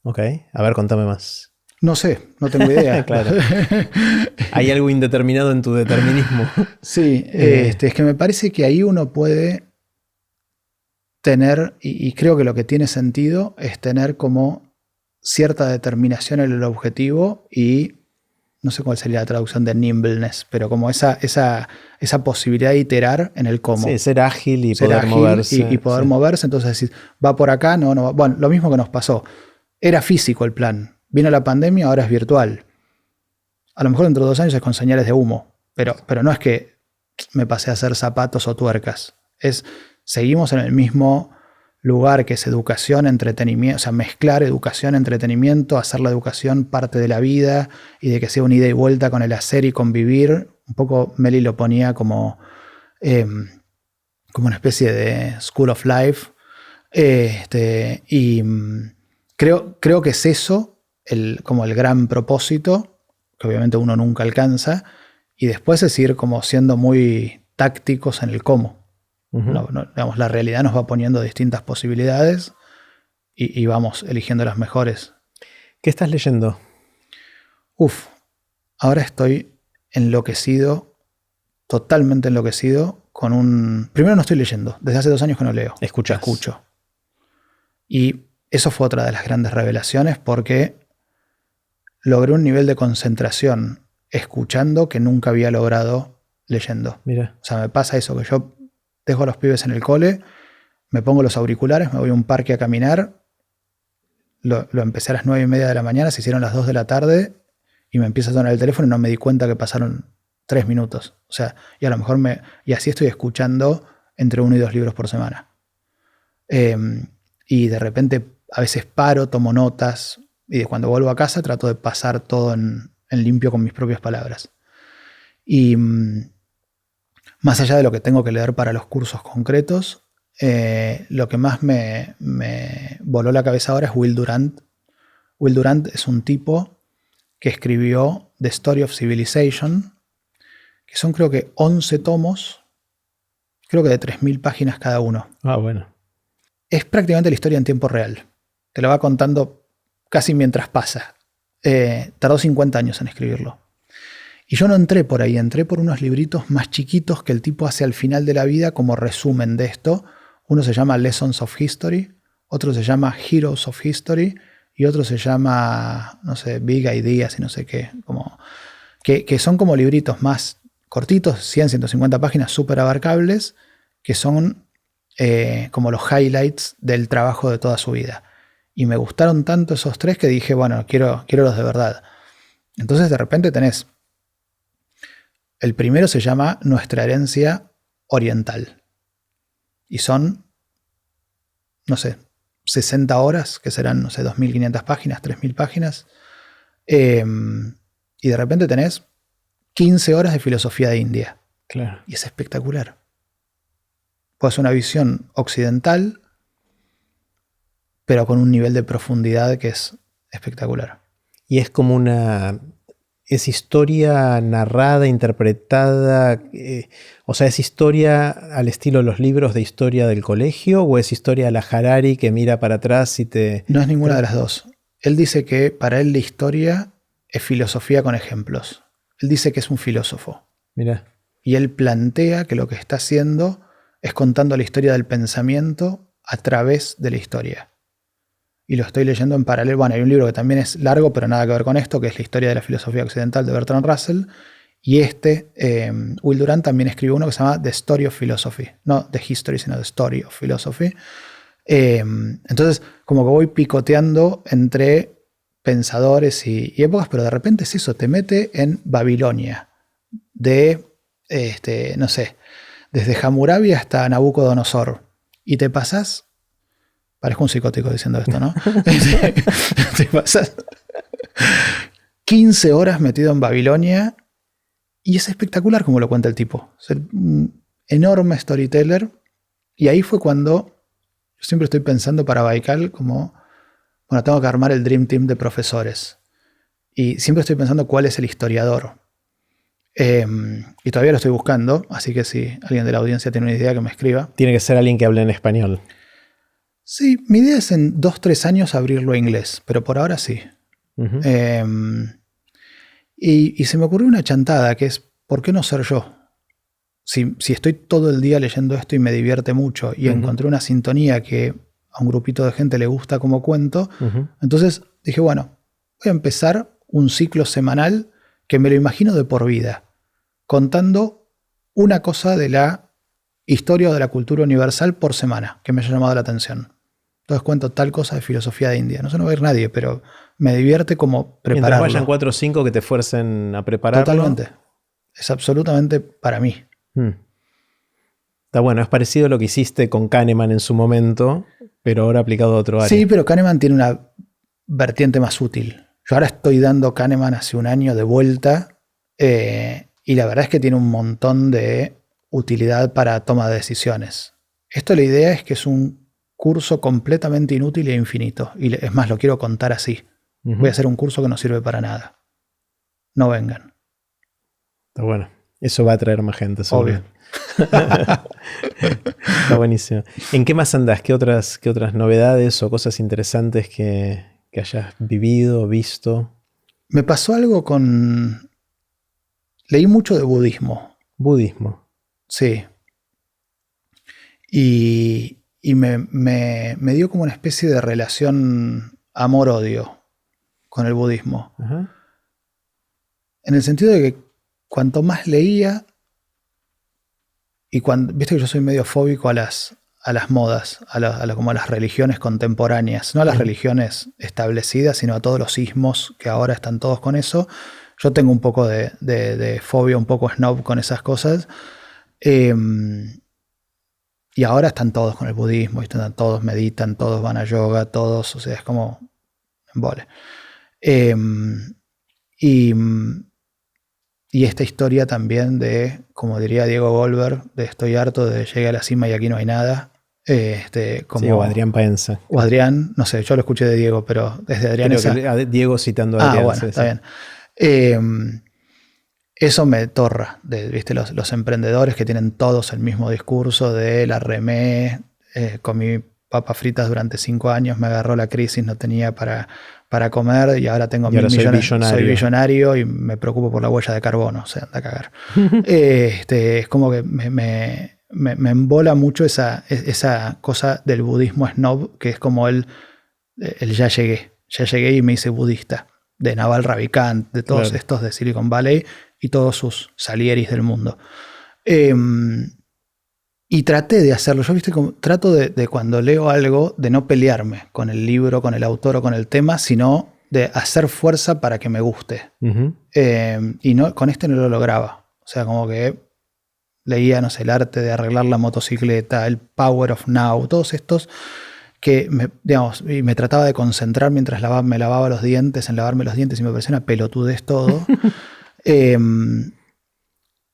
Ok, a ver, contame más. No sé, no tengo idea. Claro. ¿Hay algo indeterminado en tu determinismo? Sí, es que me parece que ahí uno puede tener, y creo que lo que tiene sentido es tener como cierta determinación en el objetivo y no sé cuál sería la traducción de nimbleness, pero como esa posibilidad de iterar en el cómo. Sí, ser ágil y poder moverse. Y poder moverse, entonces decir, va por acá, no va. Bueno, lo mismo que nos pasó. Era físico el plan. Vino la pandemia, ahora es virtual. A lo mejor dentro de 2 años es con señales de humo, pero no es que me pasé a hacer zapatos o tuercas. Seguimos en el mismo lugar que es educación, entretenimiento, o sea, mezclar educación, entretenimiento, hacer la educación parte de la vida y de que sea una ida y vuelta con el hacer y convivir. Un poco Meli lo ponía como una especie de School of Life. Creo que es eso, como el gran propósito, que obviamente uno nunca alcanza, y después es ir como siendo muy tácticos en el cómo. Uh-huh. Digamos, la realidad nos va poniendo distintas posibilidades y vamos eligiendo las mejores. ¿Qué estás leyendo? Ahora estoy enloquecido, totalmente enloquecido, Primero no estoy leyendo, desde hace 2 años que no leo. Escucho. Y eso fue otra de las grandes revelaciones porque logré un nivel de concentración escuchando que nunca había logrado leyendo. Mira. O sea, me pasa eso, que yo dejo a los pibes en el cole, me pongo los auriculares, me voy a un parque a caminar, lo empecé a las 9:30 de la mañana, se hicieron las 2 de la tarde y me empieza a sonar el teléfono y no me di cuenta que pasaron 3 minutos. O sea, y a lo mejor y así estoy escuchando entre 1 y 2 libros por semana. Y de repente a veces paro, tomo notas y cuando vuelvo a casa trato de pasar todo en limpio con mis propias palabras. Y más allá de lo que tengo que leer para los cursos concretos, lo que más me voló la cabeza ahora es Will Durant. Will Durant es un tipo que escribió The Story of Civilization, que son creo que 11 tomos, creo que de 3.000 páginas cada uno. Ah, bueno. Es prácticamente la historia en tiempo real. Te la va contando casi mientras pasa. Tardó 50 años en escribirlo. Y yo no entré por ahí, entré por unos libritos más chiquitos que el tipo hace al final de la vida como resumen de esto. Uno se llama Lessons of History, otro se llama Heroes of History y otro se llama, no sé, Big Ideas y no sé qué, como, que son como libritos más cortitos, 100, 150 páginas, súper abarcables, que son como los highlights del trabajo de toda su vida. Y me gustaron tanto esos tres que dije, bueno, quiero los de verdad. Entonces de repente tenés, el primero se llama Nuestra herencia oriental. Y son, no sé, 60 horas, que serán, no sé, 2.500 páginas, 3.000 páginas. Y de repente tenés 15 horas de filosofía de India. Claro. Y es espectacular. Pues una visión occidental, pero con un nivel de profundidad que es espectacular. Y es como es historia narrada, interpretada, o sea, ¿es historia al estilo de los libros de historia del colegio o es historia a la Harari que mira para atrás y te... No es ninguna de las dos. Él dice que para él la historia es filosofía con ejemplos. Él dice que es un filósofo. Mira. Y él plantea que lo que está haciendo es contando la historia del pensamiento a través de la historia. Y lo estoy leyendo en paralelo. Bueno, hay un libro que también es largo, pero nada que ver con esto, que es La historia de la filosofía occidental de Bertrand Russell. Y Will Durant también escribió uno que se llama The Story of Philosophy. No The History, sino The Story of Philosophy. Entonces, como que voy picoteando entre pensadores y épocas, pero de repente es eso, te mete en Babilonia. No sé, desde Hammurabi hasta Nabucodonosor. Y te pasás... Parezco un psicótico diciendo esto, ¿no? Te pasas 15 horas metido en Babilonia y es espectacular como lo cuenta el tipo. Es un enorme storyteller. Y ahí fue cuando yo siempre estoy pensando para Baikal como, bueno, tengo que armar el Dream Team de profesores. Y siempre estoy pensando cuál es el historiador. Y todavía lo estoy buscando, así que si alguien de la audiencia tiene una idea que me escriba. Tiene que ser alguien que hable en español. Sí, mi idea es en 2-3 años abrirlo a inglés, pero por ahora sí. Uh-huh. Y se me ocurrió una chantada que es, ¿por qué no ser yo? Si estoy todo el día leyendo esto y me divierte mucho y encontré una sintonía que a un grupito de gente le gusta como cuento, entonces dije, bueno, voy a empezar un ciclo semanal que me lo imagino de por vida, contando una cosa de la historia o de la cultura universal por semana que me haya llamado la atención. Entonces cuento tal cosa de filosofía de India. No se no va a ir nadie, pero me divierte como prepararlo. Mientras vayan 4 o 5 que te fuercen a prepararlo. Totalmente. Es absolutamente para mí. Está bueno, es parecido a lo que hiciste con Kahneman en su momento, pero ahora aplicado a otro área. Sí, pero Kahneman tiene una vertiente más útil. Yo ahora estoy dando Kahneman hace un año de vuelta y la verdad es que tiene un montón de utilidad para toma de decisiones. Esto la idea es que es un curso completamente inútil e infinito. Y es más, lo quiero contar así. Voy a hacer un curso que no sirve para nada. No vengan. Está bueno. Eso va a atraer más gente. Obvio. Está buenísimo. ¿En qué más andás? ¿Qué otras novedades o cosas interesantes que hayas vivido, visto? Me pasó algo con... Leí mucho de budismo. Budismo. Sí. Y me dio como una especie de relación amor-odio con el budismo. Ajá. En el sentido de que cuanto más leía, y viste que yo soy medio fóbico a las modas, como a las religiones contemporáneas, no a las religiones establecidas, sino a todos los ismos que ahora están todos con eso. Yo tengo un poco de fobia, un poco snob con esas cosas. Y ahora están todos con el budismo, todos meditan, todos van a yoga, todos, o sea, es como embole. Y esta historia también de, como diría Diego Goldberg, de estoy harto de llegué a la cima y aquí no hay nada. Como, sí, o Adrián Paenza. O Adrián, no sé, yo lo escuché de Diego, pero desde Adrián... Diego citando a Adrián. Bueno, está bien. Eso me torra, ¿viste? Los emprendedores que tienen todos el mismo discurso de la remé, comí papas fritas durante 5 años, me agarró la crisis, no tenía para comer y ahora tengo 1.000 millones, soy billonario y me preocupo por la huella de carbono, o sea, anda a cagar. Es como que me embola mucho esa cosa del budismo snob, que es como el ya llegué. ya llegué y me hice budista, de Naval Ravikant, de todos estos de Silicon Valley y todos sus salieris del mundo. Y traté de hacerlo. Yo, viste, trato de cuando leo algo, de no pelearme con el libro, con el autor o con el tema, sino de hacer fuerza para que me guste. Y no, con este no lo lograba. O sea, como que leía, no sé, el arte de arreglar la motocicleta, el Power of Now, todos estos que, y me trataba de concentrar mientras me lavaba los dientes, en lavarme los dientes, y me parecía una pelotudez todo.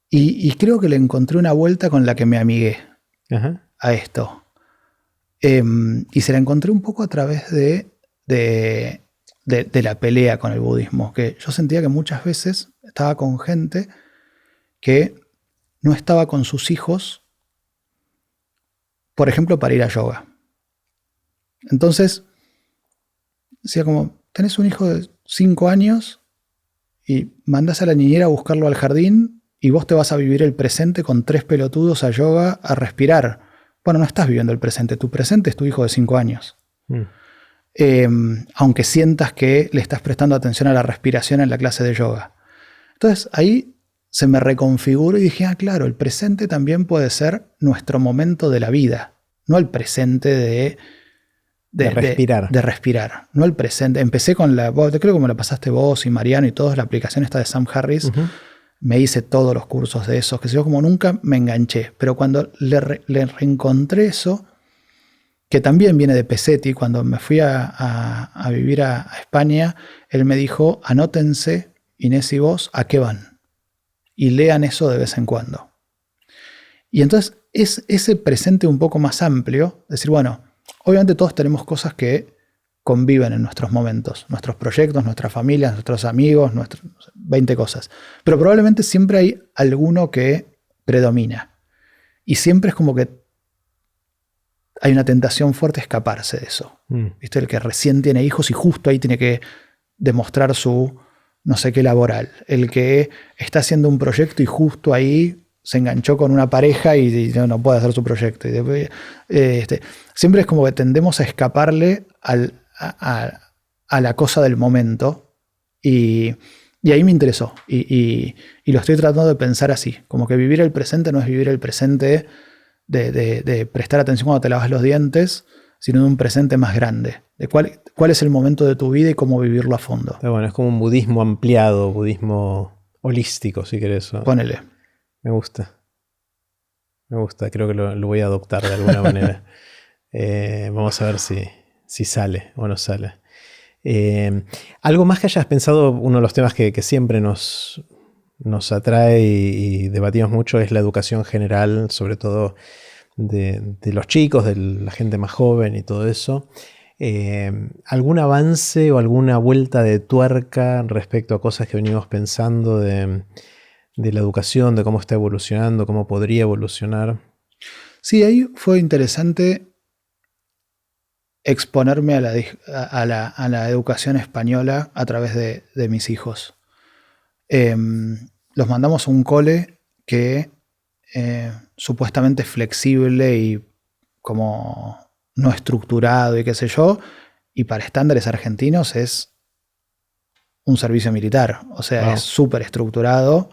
Y creo que le encontré una vuelta con la que me amigué a esto. Y se la encontré un poco a través de la pelea con el budismo, que yo sentía que muchas veces estaba con gente que no estaba con sus hijos, por ejemplo, para ir a yoga. Entonces, decía como, tenés un hijo de 5 años y mandás a la niñera a buscarlo al jardín y vos te vas a vivir el presente con 3 pelotudos a yoga, a respirar. Bueno, no estás viviendo el presente. Tu presente es tu hijo de 5 años. Aunque sientas que le estás prestando atención a la respiración en la clase de yoga. Entonces, ahí se me reconfiguró y dije, claro, el presente también puede ser nuestro momento de la vida. No el presente de respirar. De respirar. No el presente. Empecé con creo que me la pasaste vos y Mariano y todos, la aplicación esta de Sam Harris. Me hice todos los cursos de esos, que yo como nunca me enganché. Pero cuando le reencontré eso, que también viene de Pesetti, cuando me fui a vivir a España, él me dijo, anótense, Inés y vos, ¿a qué van? Y lean eso de vez en cuando. Y entonces es ese presente un poco más amplio, decir, bueno, obviamente todos tenemos cosas que conviven en nuestros momentos, nuestros proyectos, nuestras familias, nuestros amigos, 20 cosas. Pero probablemente siempre hay alguno que predomina. Y siempre es como que hay una tentación fuerte a escaparse de eso. ¿Viste? El que recién tiene hijos y justo ahí tiene que demostrar su no sé qué laboral. El que está haciendo un proyecto y justo ahí se enganchó con una pareja y no puede hacer su proyecto. Y después, siempre es como que tendemos a escaparle a la cosa del momento. Y ahí me interesó. Y lo estoy tratando de pensar así. Como que vivir el presente no es vivir el presente de prestar atención cuando te lavas los dientes, sino de un presente más grande. De cuál es el momento de tu vida y cómo vivirlo a fondo. Pero bueno, es como un budismo ampliado, budismo holístico, si querés. Ponele. Me gusta. Creo que lo voy a adoptar de alguna manera. Vamos a ver si sale o no sale. Algo más que hayas pensado, uno de los temas que siempre nos atrae y debatimos mucho es la educación general, sobre todo de los chicos, de la gente más joven y todo eso. ¿Algún avance o alguna vuelta de tuerca respecto a cosas que venimos pensando de la educación, de cómo está evolucionando, cómo podría evolucionar? Sí, ahí fue interesante exponerme a la educación española a través de mis hijos. Los mandamos a un cole que supuestamente es flexible y como no estructurado y qué sé yo, y para estándares argentinos es un servicio militar, o sea, es súper estructurado.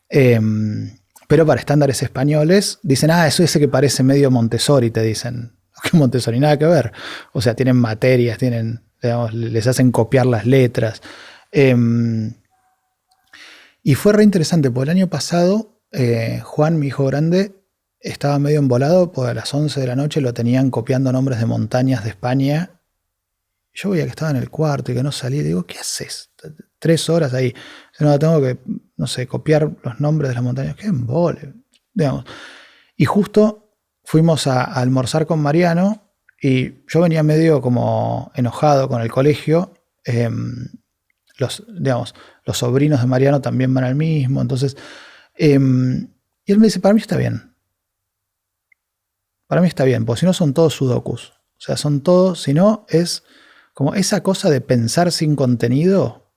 Pero para estándares españoles dicen, eso ese que parece medio Montessori, te dicen. ¿Qué Montessori? Nada que ver. O sea, tienen materias, digamos, les hacen copiar las letras. Y fue re interesante, porque el año pasado Juan, mi hijo grande, estaba medio embolado, porque a las 11 de la noche lo tenían copiando nombres de montañas de España. Yo veía que estaba en el cuarto y que no salía. Digo, ¿qué haces? 3 horas ahí. No, tengo que, no sé, copiar los nombres de las montañas. ¡Qué embole! Digamos. Y justo fuimos a almorzar con Mariano y yo venía medio como enojado con el colegio. Los sobrinos de Mariano también van al mismo. Entonces, y él me dice, para mí está bien. Para mí está bien, porque si no son todos sudokus. O sea, son todos, si no, es como esa cosa de pensar sin contenido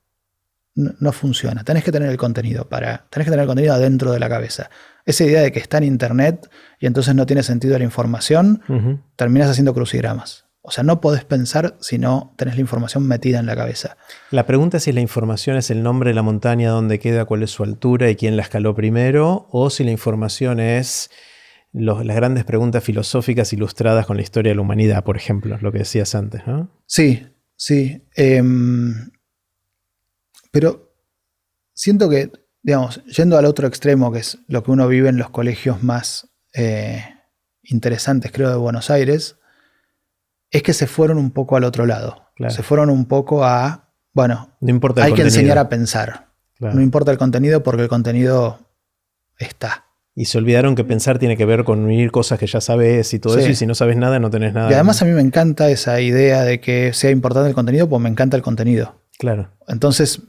no funciona. Tenés que tener el contenido adentro de la cabeza. Esa idea de que está en internet y entonces no tiene sentido la información, terminás haciendo crucigramas. O sea, no podés pensar si no tenés la información metida en la cabeza. La pregunta es si la información es el nombre de la montaña, dónde queda, cuál es su altura y quién la escaló primero, o si la información es las grandes preguntas filosóficas ilustradas con la historia de la humanidad, por ejemplo, lo que decías antes, ¿no? Sí, sí. Pero siento que, digamos, yendo al otro extremo, que es lo que uno vive en los colegios más interesantes, creo, de Buenos Aires, es que se fueron un poco al otro lado. Claro. Se fueron un poco a, bueno, no importa el hay que contenido. enseñar a pensar. Claro. No importa el contenido porque el contenido está. Y se olvidaron que pensar tiene que ver con unir cosas que ya sabes y todo eso, y si no sabes nada, no tenés nada. Y además a mí me encanta esa idea de que sea importante el contenido, pues me encanta el contenido. Claro. Entonces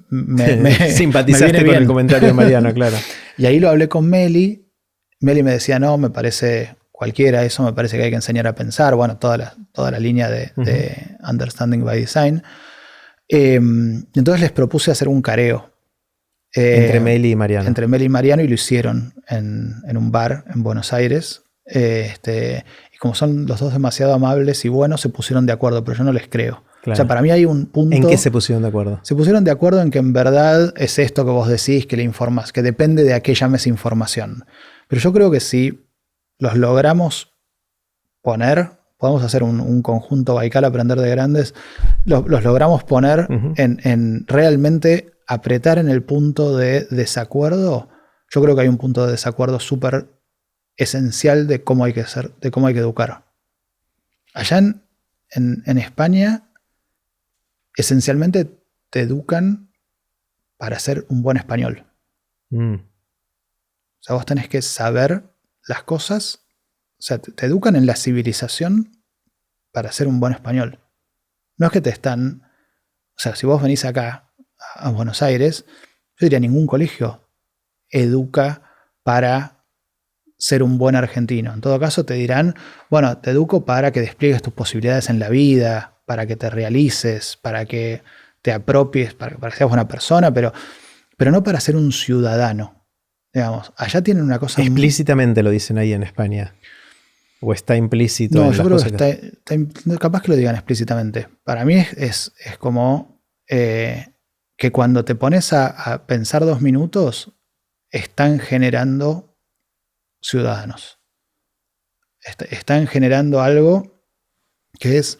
simpatizaste me con el comentario de Mariano, claro. Y ahí lo hablé con Meli. Meli me decía, no, me parece cualquiera, eso me parece que hay que enseñar a pensar. Bueno, toda la línea de Understanding by Design. Entonces les propuse hacer un careo. Entre Meli y Mariano. Entre Meli y Mariano, y lo hicieron en un bar en Buenos Aires. Y como son los dos demasiado amables y buenos, se pusieron de acuerdo, pero yo no les creo. Claro. O sea, para mí hay un punto... ¿En qué se pusieron de acuerdo? Se pusieron de acuerdo en que en verdad es esto que vos decís, que le informas, que depende de a qué llames información. Pero yo creo que si los logramos poner, podemos hacer un conjunto Baikal Aprender de Grandes, los logramos poner en realmente apretar en el punto de desacuerdo. Yo creo que hay un punto de desacuerdo súper esencial de cómo hay que ser, de cómo hay que educar. Allá en España, esencialmente te educan para ser un buen español. O sea, vos tenés que saber las cosas. O sea, te educan en la civilización para ser un buen español. No es que te están... O sea, si vos venís acá a Buenos Aires, yo diría ningún colegio educa para ser un buen argentino. En todo caso te dirán, bueno, te educo para que despliegues tus posibilidades en la vida, para que te realices, para que te apropies, para que seas buena persona, pero no para ser un ciudadano. Digamos, allá tienen una cosa... Explícitamente lo dicen ahí en España. ¿O está implícito? No, yo creo que está capaz que lo digan explícitamente. Para mí es como que cuando te pones a pensar 2 minutos, están generando ciudadanos. Están generando algo que es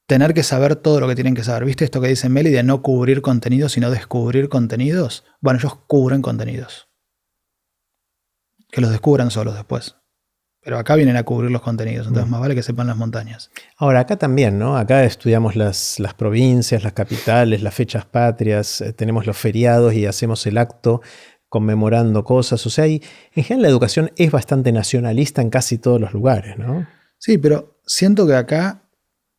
tener que saber todo lo que tienen que saber. ¿Viste esto que dice Meli de no cubrir contenidos, sino descubrir contenidos? Bueno, ellos cubren contenidos. Que los descubran solos después. Pero acá vienen a cubrir los contenidos, entonces más vale que sepan las montañas. Ahora, acá también, ¿no? Acá estudiamos las provincias, las capitales, las fechas patrias, tenemos los feriados y hacemos el acto conmemorando cosas. O sea, en general la educación es bastante nacionalista en casi todos los lugares, ¿no? Sí, pero siento que acá,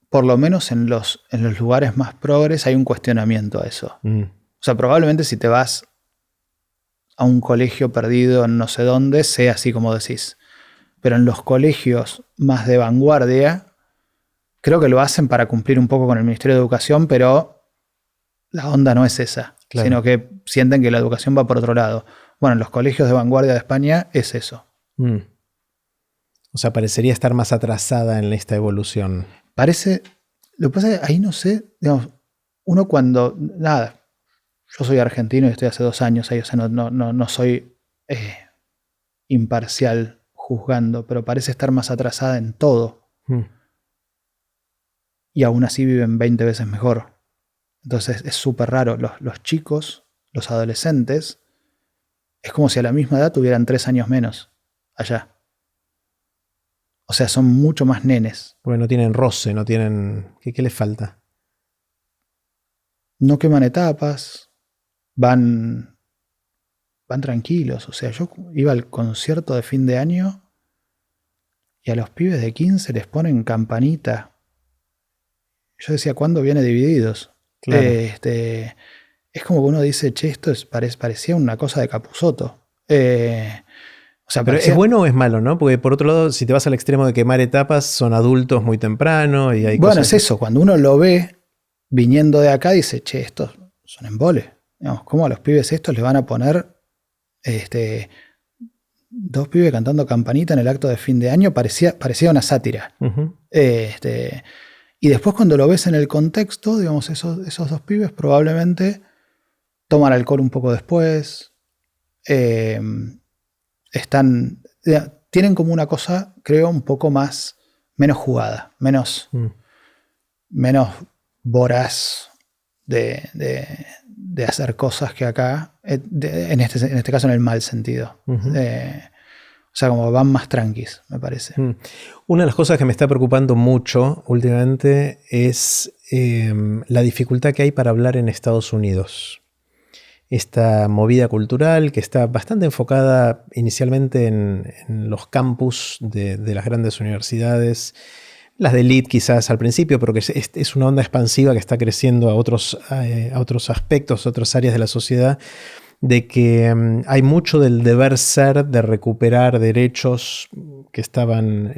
por lo menos en los lugares más progres, hay un cuestionamiento a eso. O sea, probablemente si te vas a un colegio perdido en no sé dónde, sea así como decís. Pero en los colegios más de vanguardia, creo que lo hacen para cumplir un poco con el Ministerio de Educación, pero la onda no es esa, claro, sino que sienten que la educación va por otro lado. Bueno, en los colegios de vanguardia de España es eso. O sea, parecería estar más atrasada en esta evolución. Parece, lo que pasa es que ahí no sé, digamos, uno cuando, nada, yo soy argentino y estoy hace 2 años ahí, o sea, no soy imparcial juzgando, pero parece estar más atrasada en todo. Y aún así viven 20 veces mejor. Entonces es súper raro. Los chicos, los adolescentes, es como si a la misma edad tuvieran 3 años menos allá. O sea, son mucho más nenes. Porque no tienen roce, no tienen... ¿Qué les falta? No queman etapas, van tranquilos. O sea, yo iba al concierto de fin de año y a los pibes de 15 les ponen campanita. Yo decía, ¿cuándo viene Divididos? Claro. Es como que uno dice, che, esto parecía una cosa de Capusotto. O sea, pero ¿es bueno o es malo, no? Porque por otro lado, si te vas al extremo de quemar etapas, son adultos muy temprano y hay bueno, cosas... es eso. Cuando uno lo ve viniendo de acá, dice, che, estos son embole. Digamos, ¿cómo a los pibes estos les van a poner 2 pibes cantando campanita en el acto de fin de año? Parecía una sátira. Y después cuando lo ves en el contexto, digamos, esos dos pibes probablemente toman alcohol un poco después, tienen como una cosa, creo, un poco menos jugada, menos voraz de hacer cosas que acá, en este caso en el mal sentido. O sea, como van más tranquis, me parece. Una de las cosas que me está preocupando mucho últimamente es la dificultad que hay para hablar en Estados Unidos. Esta movida cultural que está bastante enfocada inicialmente en los campus de las grandes universidades, las de elite quizás al principio, pero que es una onda expansiva que está creciendo a otros aspectos, otras áreas de la sociedad, de que hay mucho del deber ser de recuperar derechos que estaban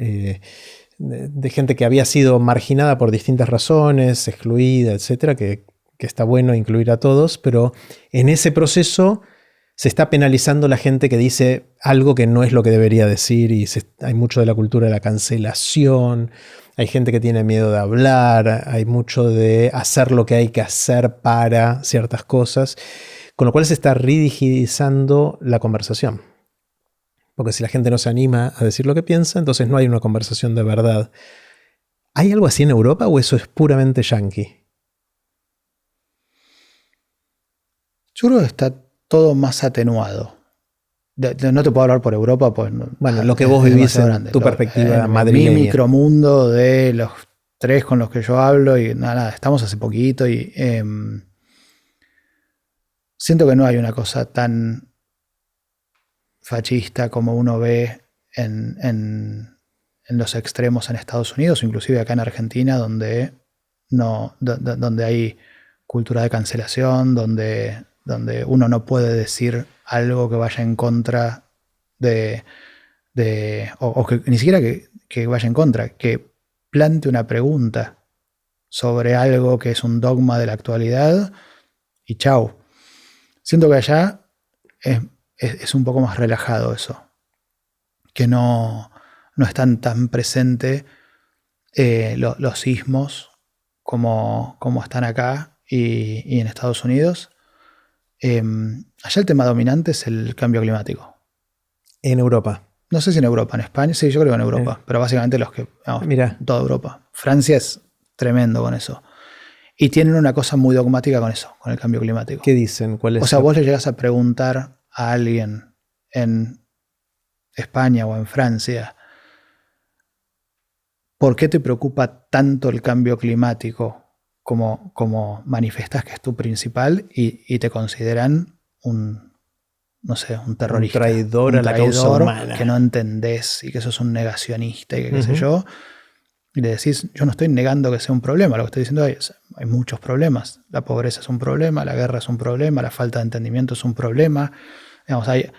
de gente que había sido marginada por distintas razones, excluida, etcétera, que está bueno incluir a todos, pero en ese proceso se está penalizando la gente que dice algo que no es lo que debería decir y hay mucho de la cultura de la cancelación, hay gente que tiene miedo de hablar, hay mucho de hacer lo que hay que hacer para ciertas cosas, con lo cual se está rigidizando la conversación. Porque si la gente no se anima a decir lo que piensa, entonces no hay una conversación de verdad. ¿Hay algo así en Europa o eso es puramente yanqui? Yo creo que está todo más atenuado. No te puedo hablar por Europa, pues bueno, lo que vos vivís en tu perspectiva madrileña. Mi micromundo de los 3 con los que yo hablo y nada, estamos hace poquito y siento que no hay una cosa tan fascista como uno ve en los extremos en Estados Unidos, inclusive acá en Argentina, donde hay cultura de cancelación, donde uno no puede decir algo que vaya en contra o que ni siquiera que vaya en contra, que plante una pregunta sobre algo que es un dogma de la actualidad y chau. Siento que allá es un poco más relajado eso, que no están tan presentes los sismos como están acá y en Estados Unidos. Allá el tema dominante es el cambio climático. En Europa. No sé si en Europa, en España, sí, yo creo que en Europa, pero básicamente toda Europa. Francia es tremendo con eso. Y tienen una cosa muy dogmática con eso, con el cambio climático. ¿Qué dicen? ¿Cuál es? O sea, vos le llegás a preguntar a alguien en España o en Francia, ¿por qué te preocupa tanto el cambio climático como manifestás que es tu principal y te consideran un terrorista? Un traidor a la causa humana. Que no entendés y que sos un negacionista y que qué sé yo. Y le decís, yo no estoy negando que sea un problema, lo que estoy diciendo es, hay muchos problemas. La pobreza es un problema, la guerra es un problema, la falta de entendimiento es un problema. Digamos, hay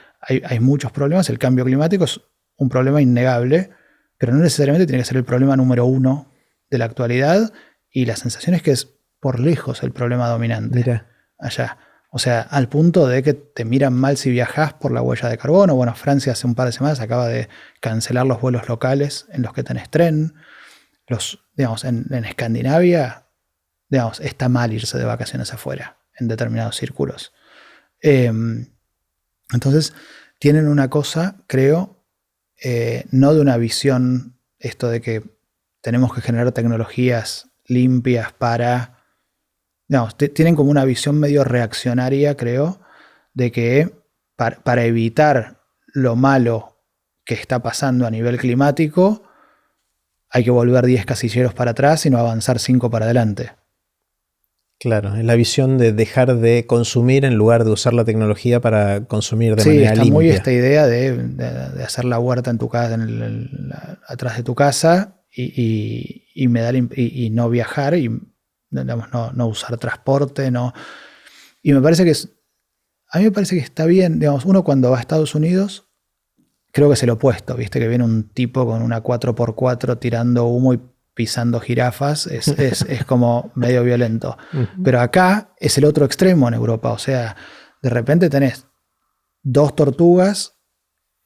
muchos problemas, el cambio climático es un problema innegable, pero no necesariamente tiene que ser el problema número 1 de la actualidad, y la sensación es que es por lejos el problema dominante allá. O sea, al punto de que te miran mal si viajás por la huella de carbono. Bueno, Francia hace un par de semanas acaba de cancelar los vuelos locales en los que tenés tren. En Escandinavia, está mal irse de vacaciones afuera en determinados círculos. Entonces, tienen una cosa, creo, no de una visión, esto de que tenemos que generar tecnologías limpias para... tienen como una visión medio reaccionaria, creo, de que para evitar lo malo que está pasando a nivel climático, hay que volver 10 casilleros para atrás y no avanzar 5 para adelante. Claro, es la visión de dejar de consumir en lugar de usar la tecnología para consumir de manera limpia. Sí, está muy esta idea de hacer la huerta en tu casa, atrás de tu casa y no viajar y no usar transporte. Y me parece a mí me parece que está bien, uno cuando va a Estados Unidos, creo que es el opuesto, ¿viste? Que viene un tipo con una 4x4 tirando humo y pisando jirafas, es como medio violento. Pero acá es el otro extremo en Europa, o sea, de repente tenés 2 tortugas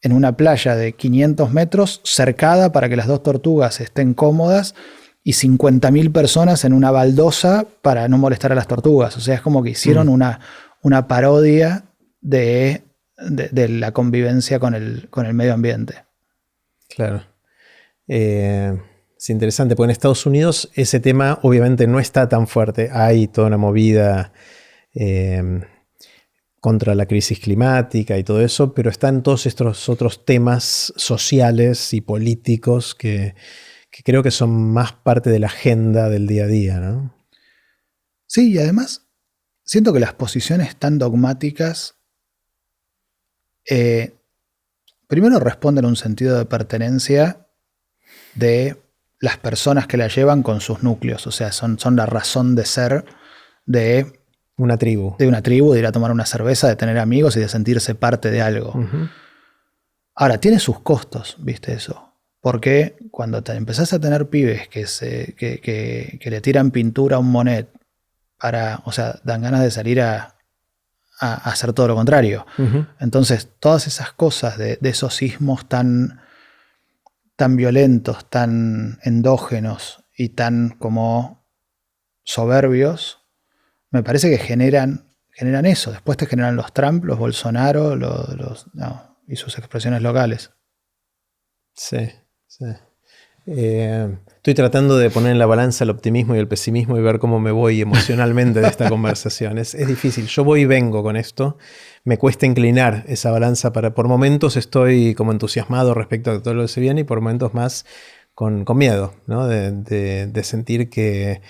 en una playa de 500 metros, cercada para que las dos tortugas estén cómodas, y 50.000 personas en una baldosa para no molestar a las tortugas. O sea, es como que hicieron una parodia de la convivencia con el medio ambiente. Claro. Es interesante, porque en Estados Unidos ese tema obviamente no está tan fuerte. Hay toda una movida contra la crisis climática y todo eso, pero están todos estos otros temas sociales y políticos que creo que son más parte de la agenda del día a día, ¿no? Sí, y además siento que las posiciones tan dogmáticas primero responden a un sentido de pertenencia de las personas que la llevan con sus núcleos. O sea, son la razón de ser de una tribu. De una tribu, de ir a tomar una cerveza, de tener amigos y de sentirse parte de algo. Uh-huh. Ahora, tiene sus costos, ¿viste eso? Porque cuando empezás a tener pibes que le tiran pintura a un Monet o sea, dan ganas de salir a hacer todo lo contrario. Uh-huh. Entonces, todas esas cosas de esos sismos tan violentos, tan endógenos y tan como soberbios, me parece que generan eso. Después te generan los Trump, los Bolsonaro, y sus expresiones locales. Sí. Estoy tratando de poner en la balanza el optimismo y el pesimismo y ver cómo me voy emocionalmente de esta conversación. Es difícil. Yo voy y vengo con esto. Me cuesta inclinar esa balanza. Por momentos estoy como entusiasmado respecto a todo lo que se viene y por momentos más con miedo, ¿no? De sentir que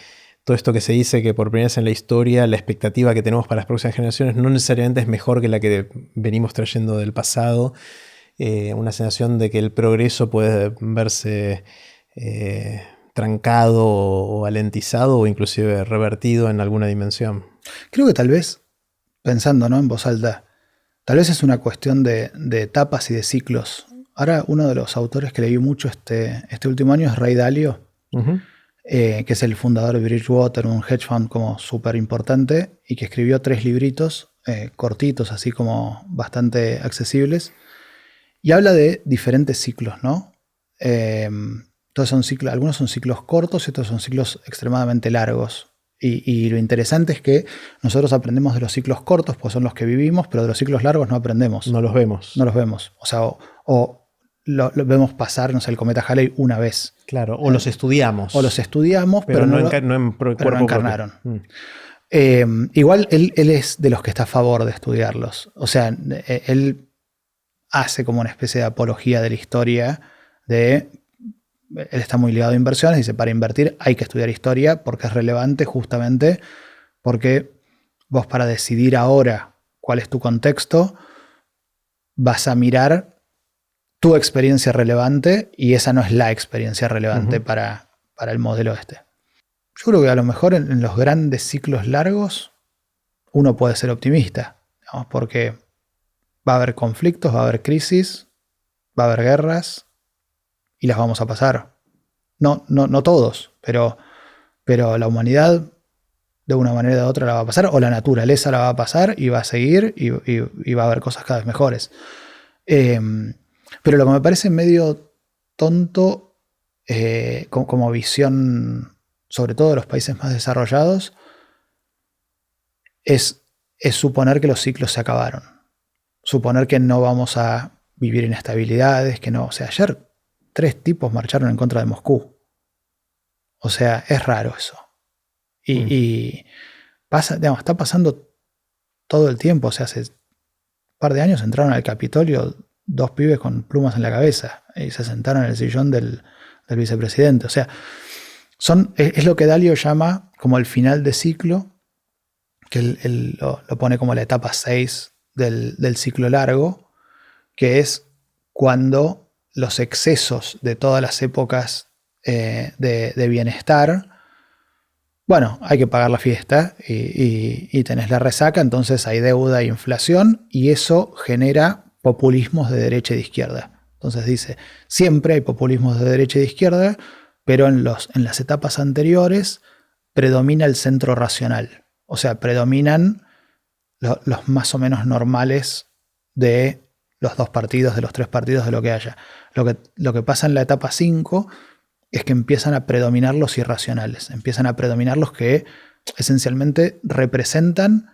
todo esto que se dice que por primera vez en la historia la expectativa que tenemos para las próximas generaciones no necesariamente es mejor que la que venimos trayendo del pasado. Una sensación de que el progreso puede verse trancado o alentizado o inclusive revertido en alguna dimensión. Creo que tal vez, pensando, ¿no?, en voz alta, tal vez es una cuestión de etapas y de ciclos. Ahora, uno de los autores que leí mucho este último año es Ray Dalio, Uh-huh. Que es el fundador de Bridgewater, un hedge fund como súper importante, y que escribió 3 libritos cortitos, así como bastante accesibles. Y habla de diferentes ciclos, ¿no? Entonces son ciclos, algunos son ciclos cortos y otros son ciclos extremadamente largos. Y lo interesante es que nosotros aprendemos de los ciclos cortos, pues son los que vivimos, pero de los ciclos largos no aprendemos. No los vemos. No los vemos. O sea, lo vemos pasar, no sé, el cometa Halley una vez. Claro, o los estudiamos. O los estudiamos, pero no no encarnaron. Igual él es de los que está a favor de estudiarlos. O sea, él hace como una especie de apología de la historia él está muy ligado a inversiones, dice, para invertir hay que estudiar historia porque es relevante justamente porque vos, para decidir ahora cuál es tu contexto, vas a mirar tu experiencia relevante y esa no es la experiencia relevante uh-huh. para el modelo este. Yo creo que a lo mejor en los grandes ciclos largos uno puede ser optimista, ¿no? Porque va a haber conflictos, va a haber crisis, va a haber guerras y las vamos a pasar. No todos, pero la humanidad de una manera u otra la va a pasar, o la naturaleza la va a pasar y va a seguir y va a haber cosas cada vez mejores. Pero lo que me parece medio tonto como visión, sobre todo de los países más desarrollados, es suponer que los ciclos se acabaron. Suponer que no vamos a vivir inestabilidades, que no. O sea, ayer 3 tipos marcharon en contra de Moscú. O sea, es raro eso. Y pasa, digamos, está pasando todo el tiempo. O sea, hace un par de años entraron al Capitolio 2 pibes con plumas en la cabeza y se sentaron en el sillón del vicepresidente. O sea, es lo que Dalio llama como el final de ciclo, que él lo pone como la etapa 6 del ciclo largo, que es cuando los excesos de todas las épocas de bienestar, bueno, hay que pagar la fiesta y tenés la resaca, entonces hay deuda e inflación y eso genera populismos de derecha y de izquierda. Entonces dice, siempre hay populismos de derecha y de izquierda, pero en las etapas anteriores predomina el centro racional. O sea, predominan los más o menos normales de los 2 partidos, de los 3 partidos, de lo que haya. Lo que pasa en la etapa 5 es que empiezan a predominar los irracionales, empiezan a predominar los que esencialmente representan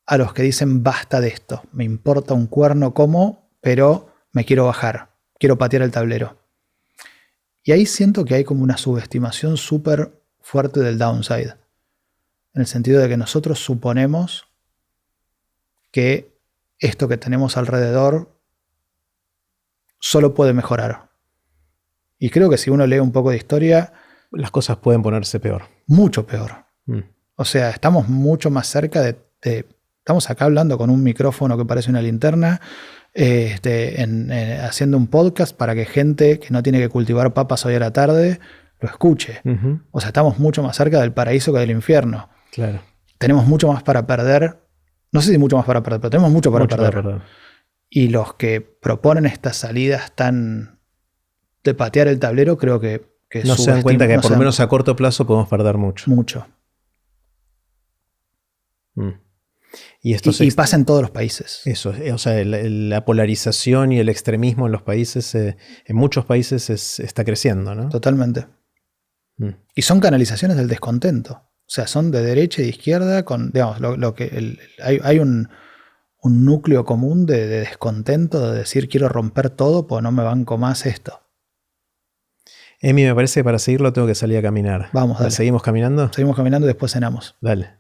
a los que dicen basta de esto, me importa un cuerno cómo, pero me quiero bajar, quiero patear el tablero. Y ahí siento que hay como una subestimación súper fuerte del downside, en el sentido de que nosotros suponemos que esto que tenemos alrededor solo puede mejorar. Y creo que si uno lee un poco de historia, las cosas pueden ponerse peor. Mucho peor. O sea, estamos mucho más cerca de estamos acá hablando con un micrófono que parece una linterna, haciendo un podcast para que gente que no tiene que cultivar papas hoy a la tarde lo escuche. O sea, estamos mucho más cerca del paraíso que del infierno. Claro. Tenemos mucho más para perder. No sé si mucho más para perder, pero tenemos mucho para perder. Y los que proponen estas salidas tan de patear el tablero, creo que no se dan cuenta que por lo menos a corto plazo podemos perder mucho. Mucho. Y pasa en todos los países. Eso, o sea, la polarización y el extremismo en los países, en muchos países está creciendo, ¿no? Totalmente. Y son canalizaciones del descontento. O sea, son de derecha y de izquierda, con, digamos, hay un núcleo común de descontento, de decir quiero romper todo porque no me banco más esto. Emi, me parece que para seguirlo tengo que salir a caminar. Vamos, dale. ¿Seguimos caminando? Seguimos caminando y después cenamos. Dale.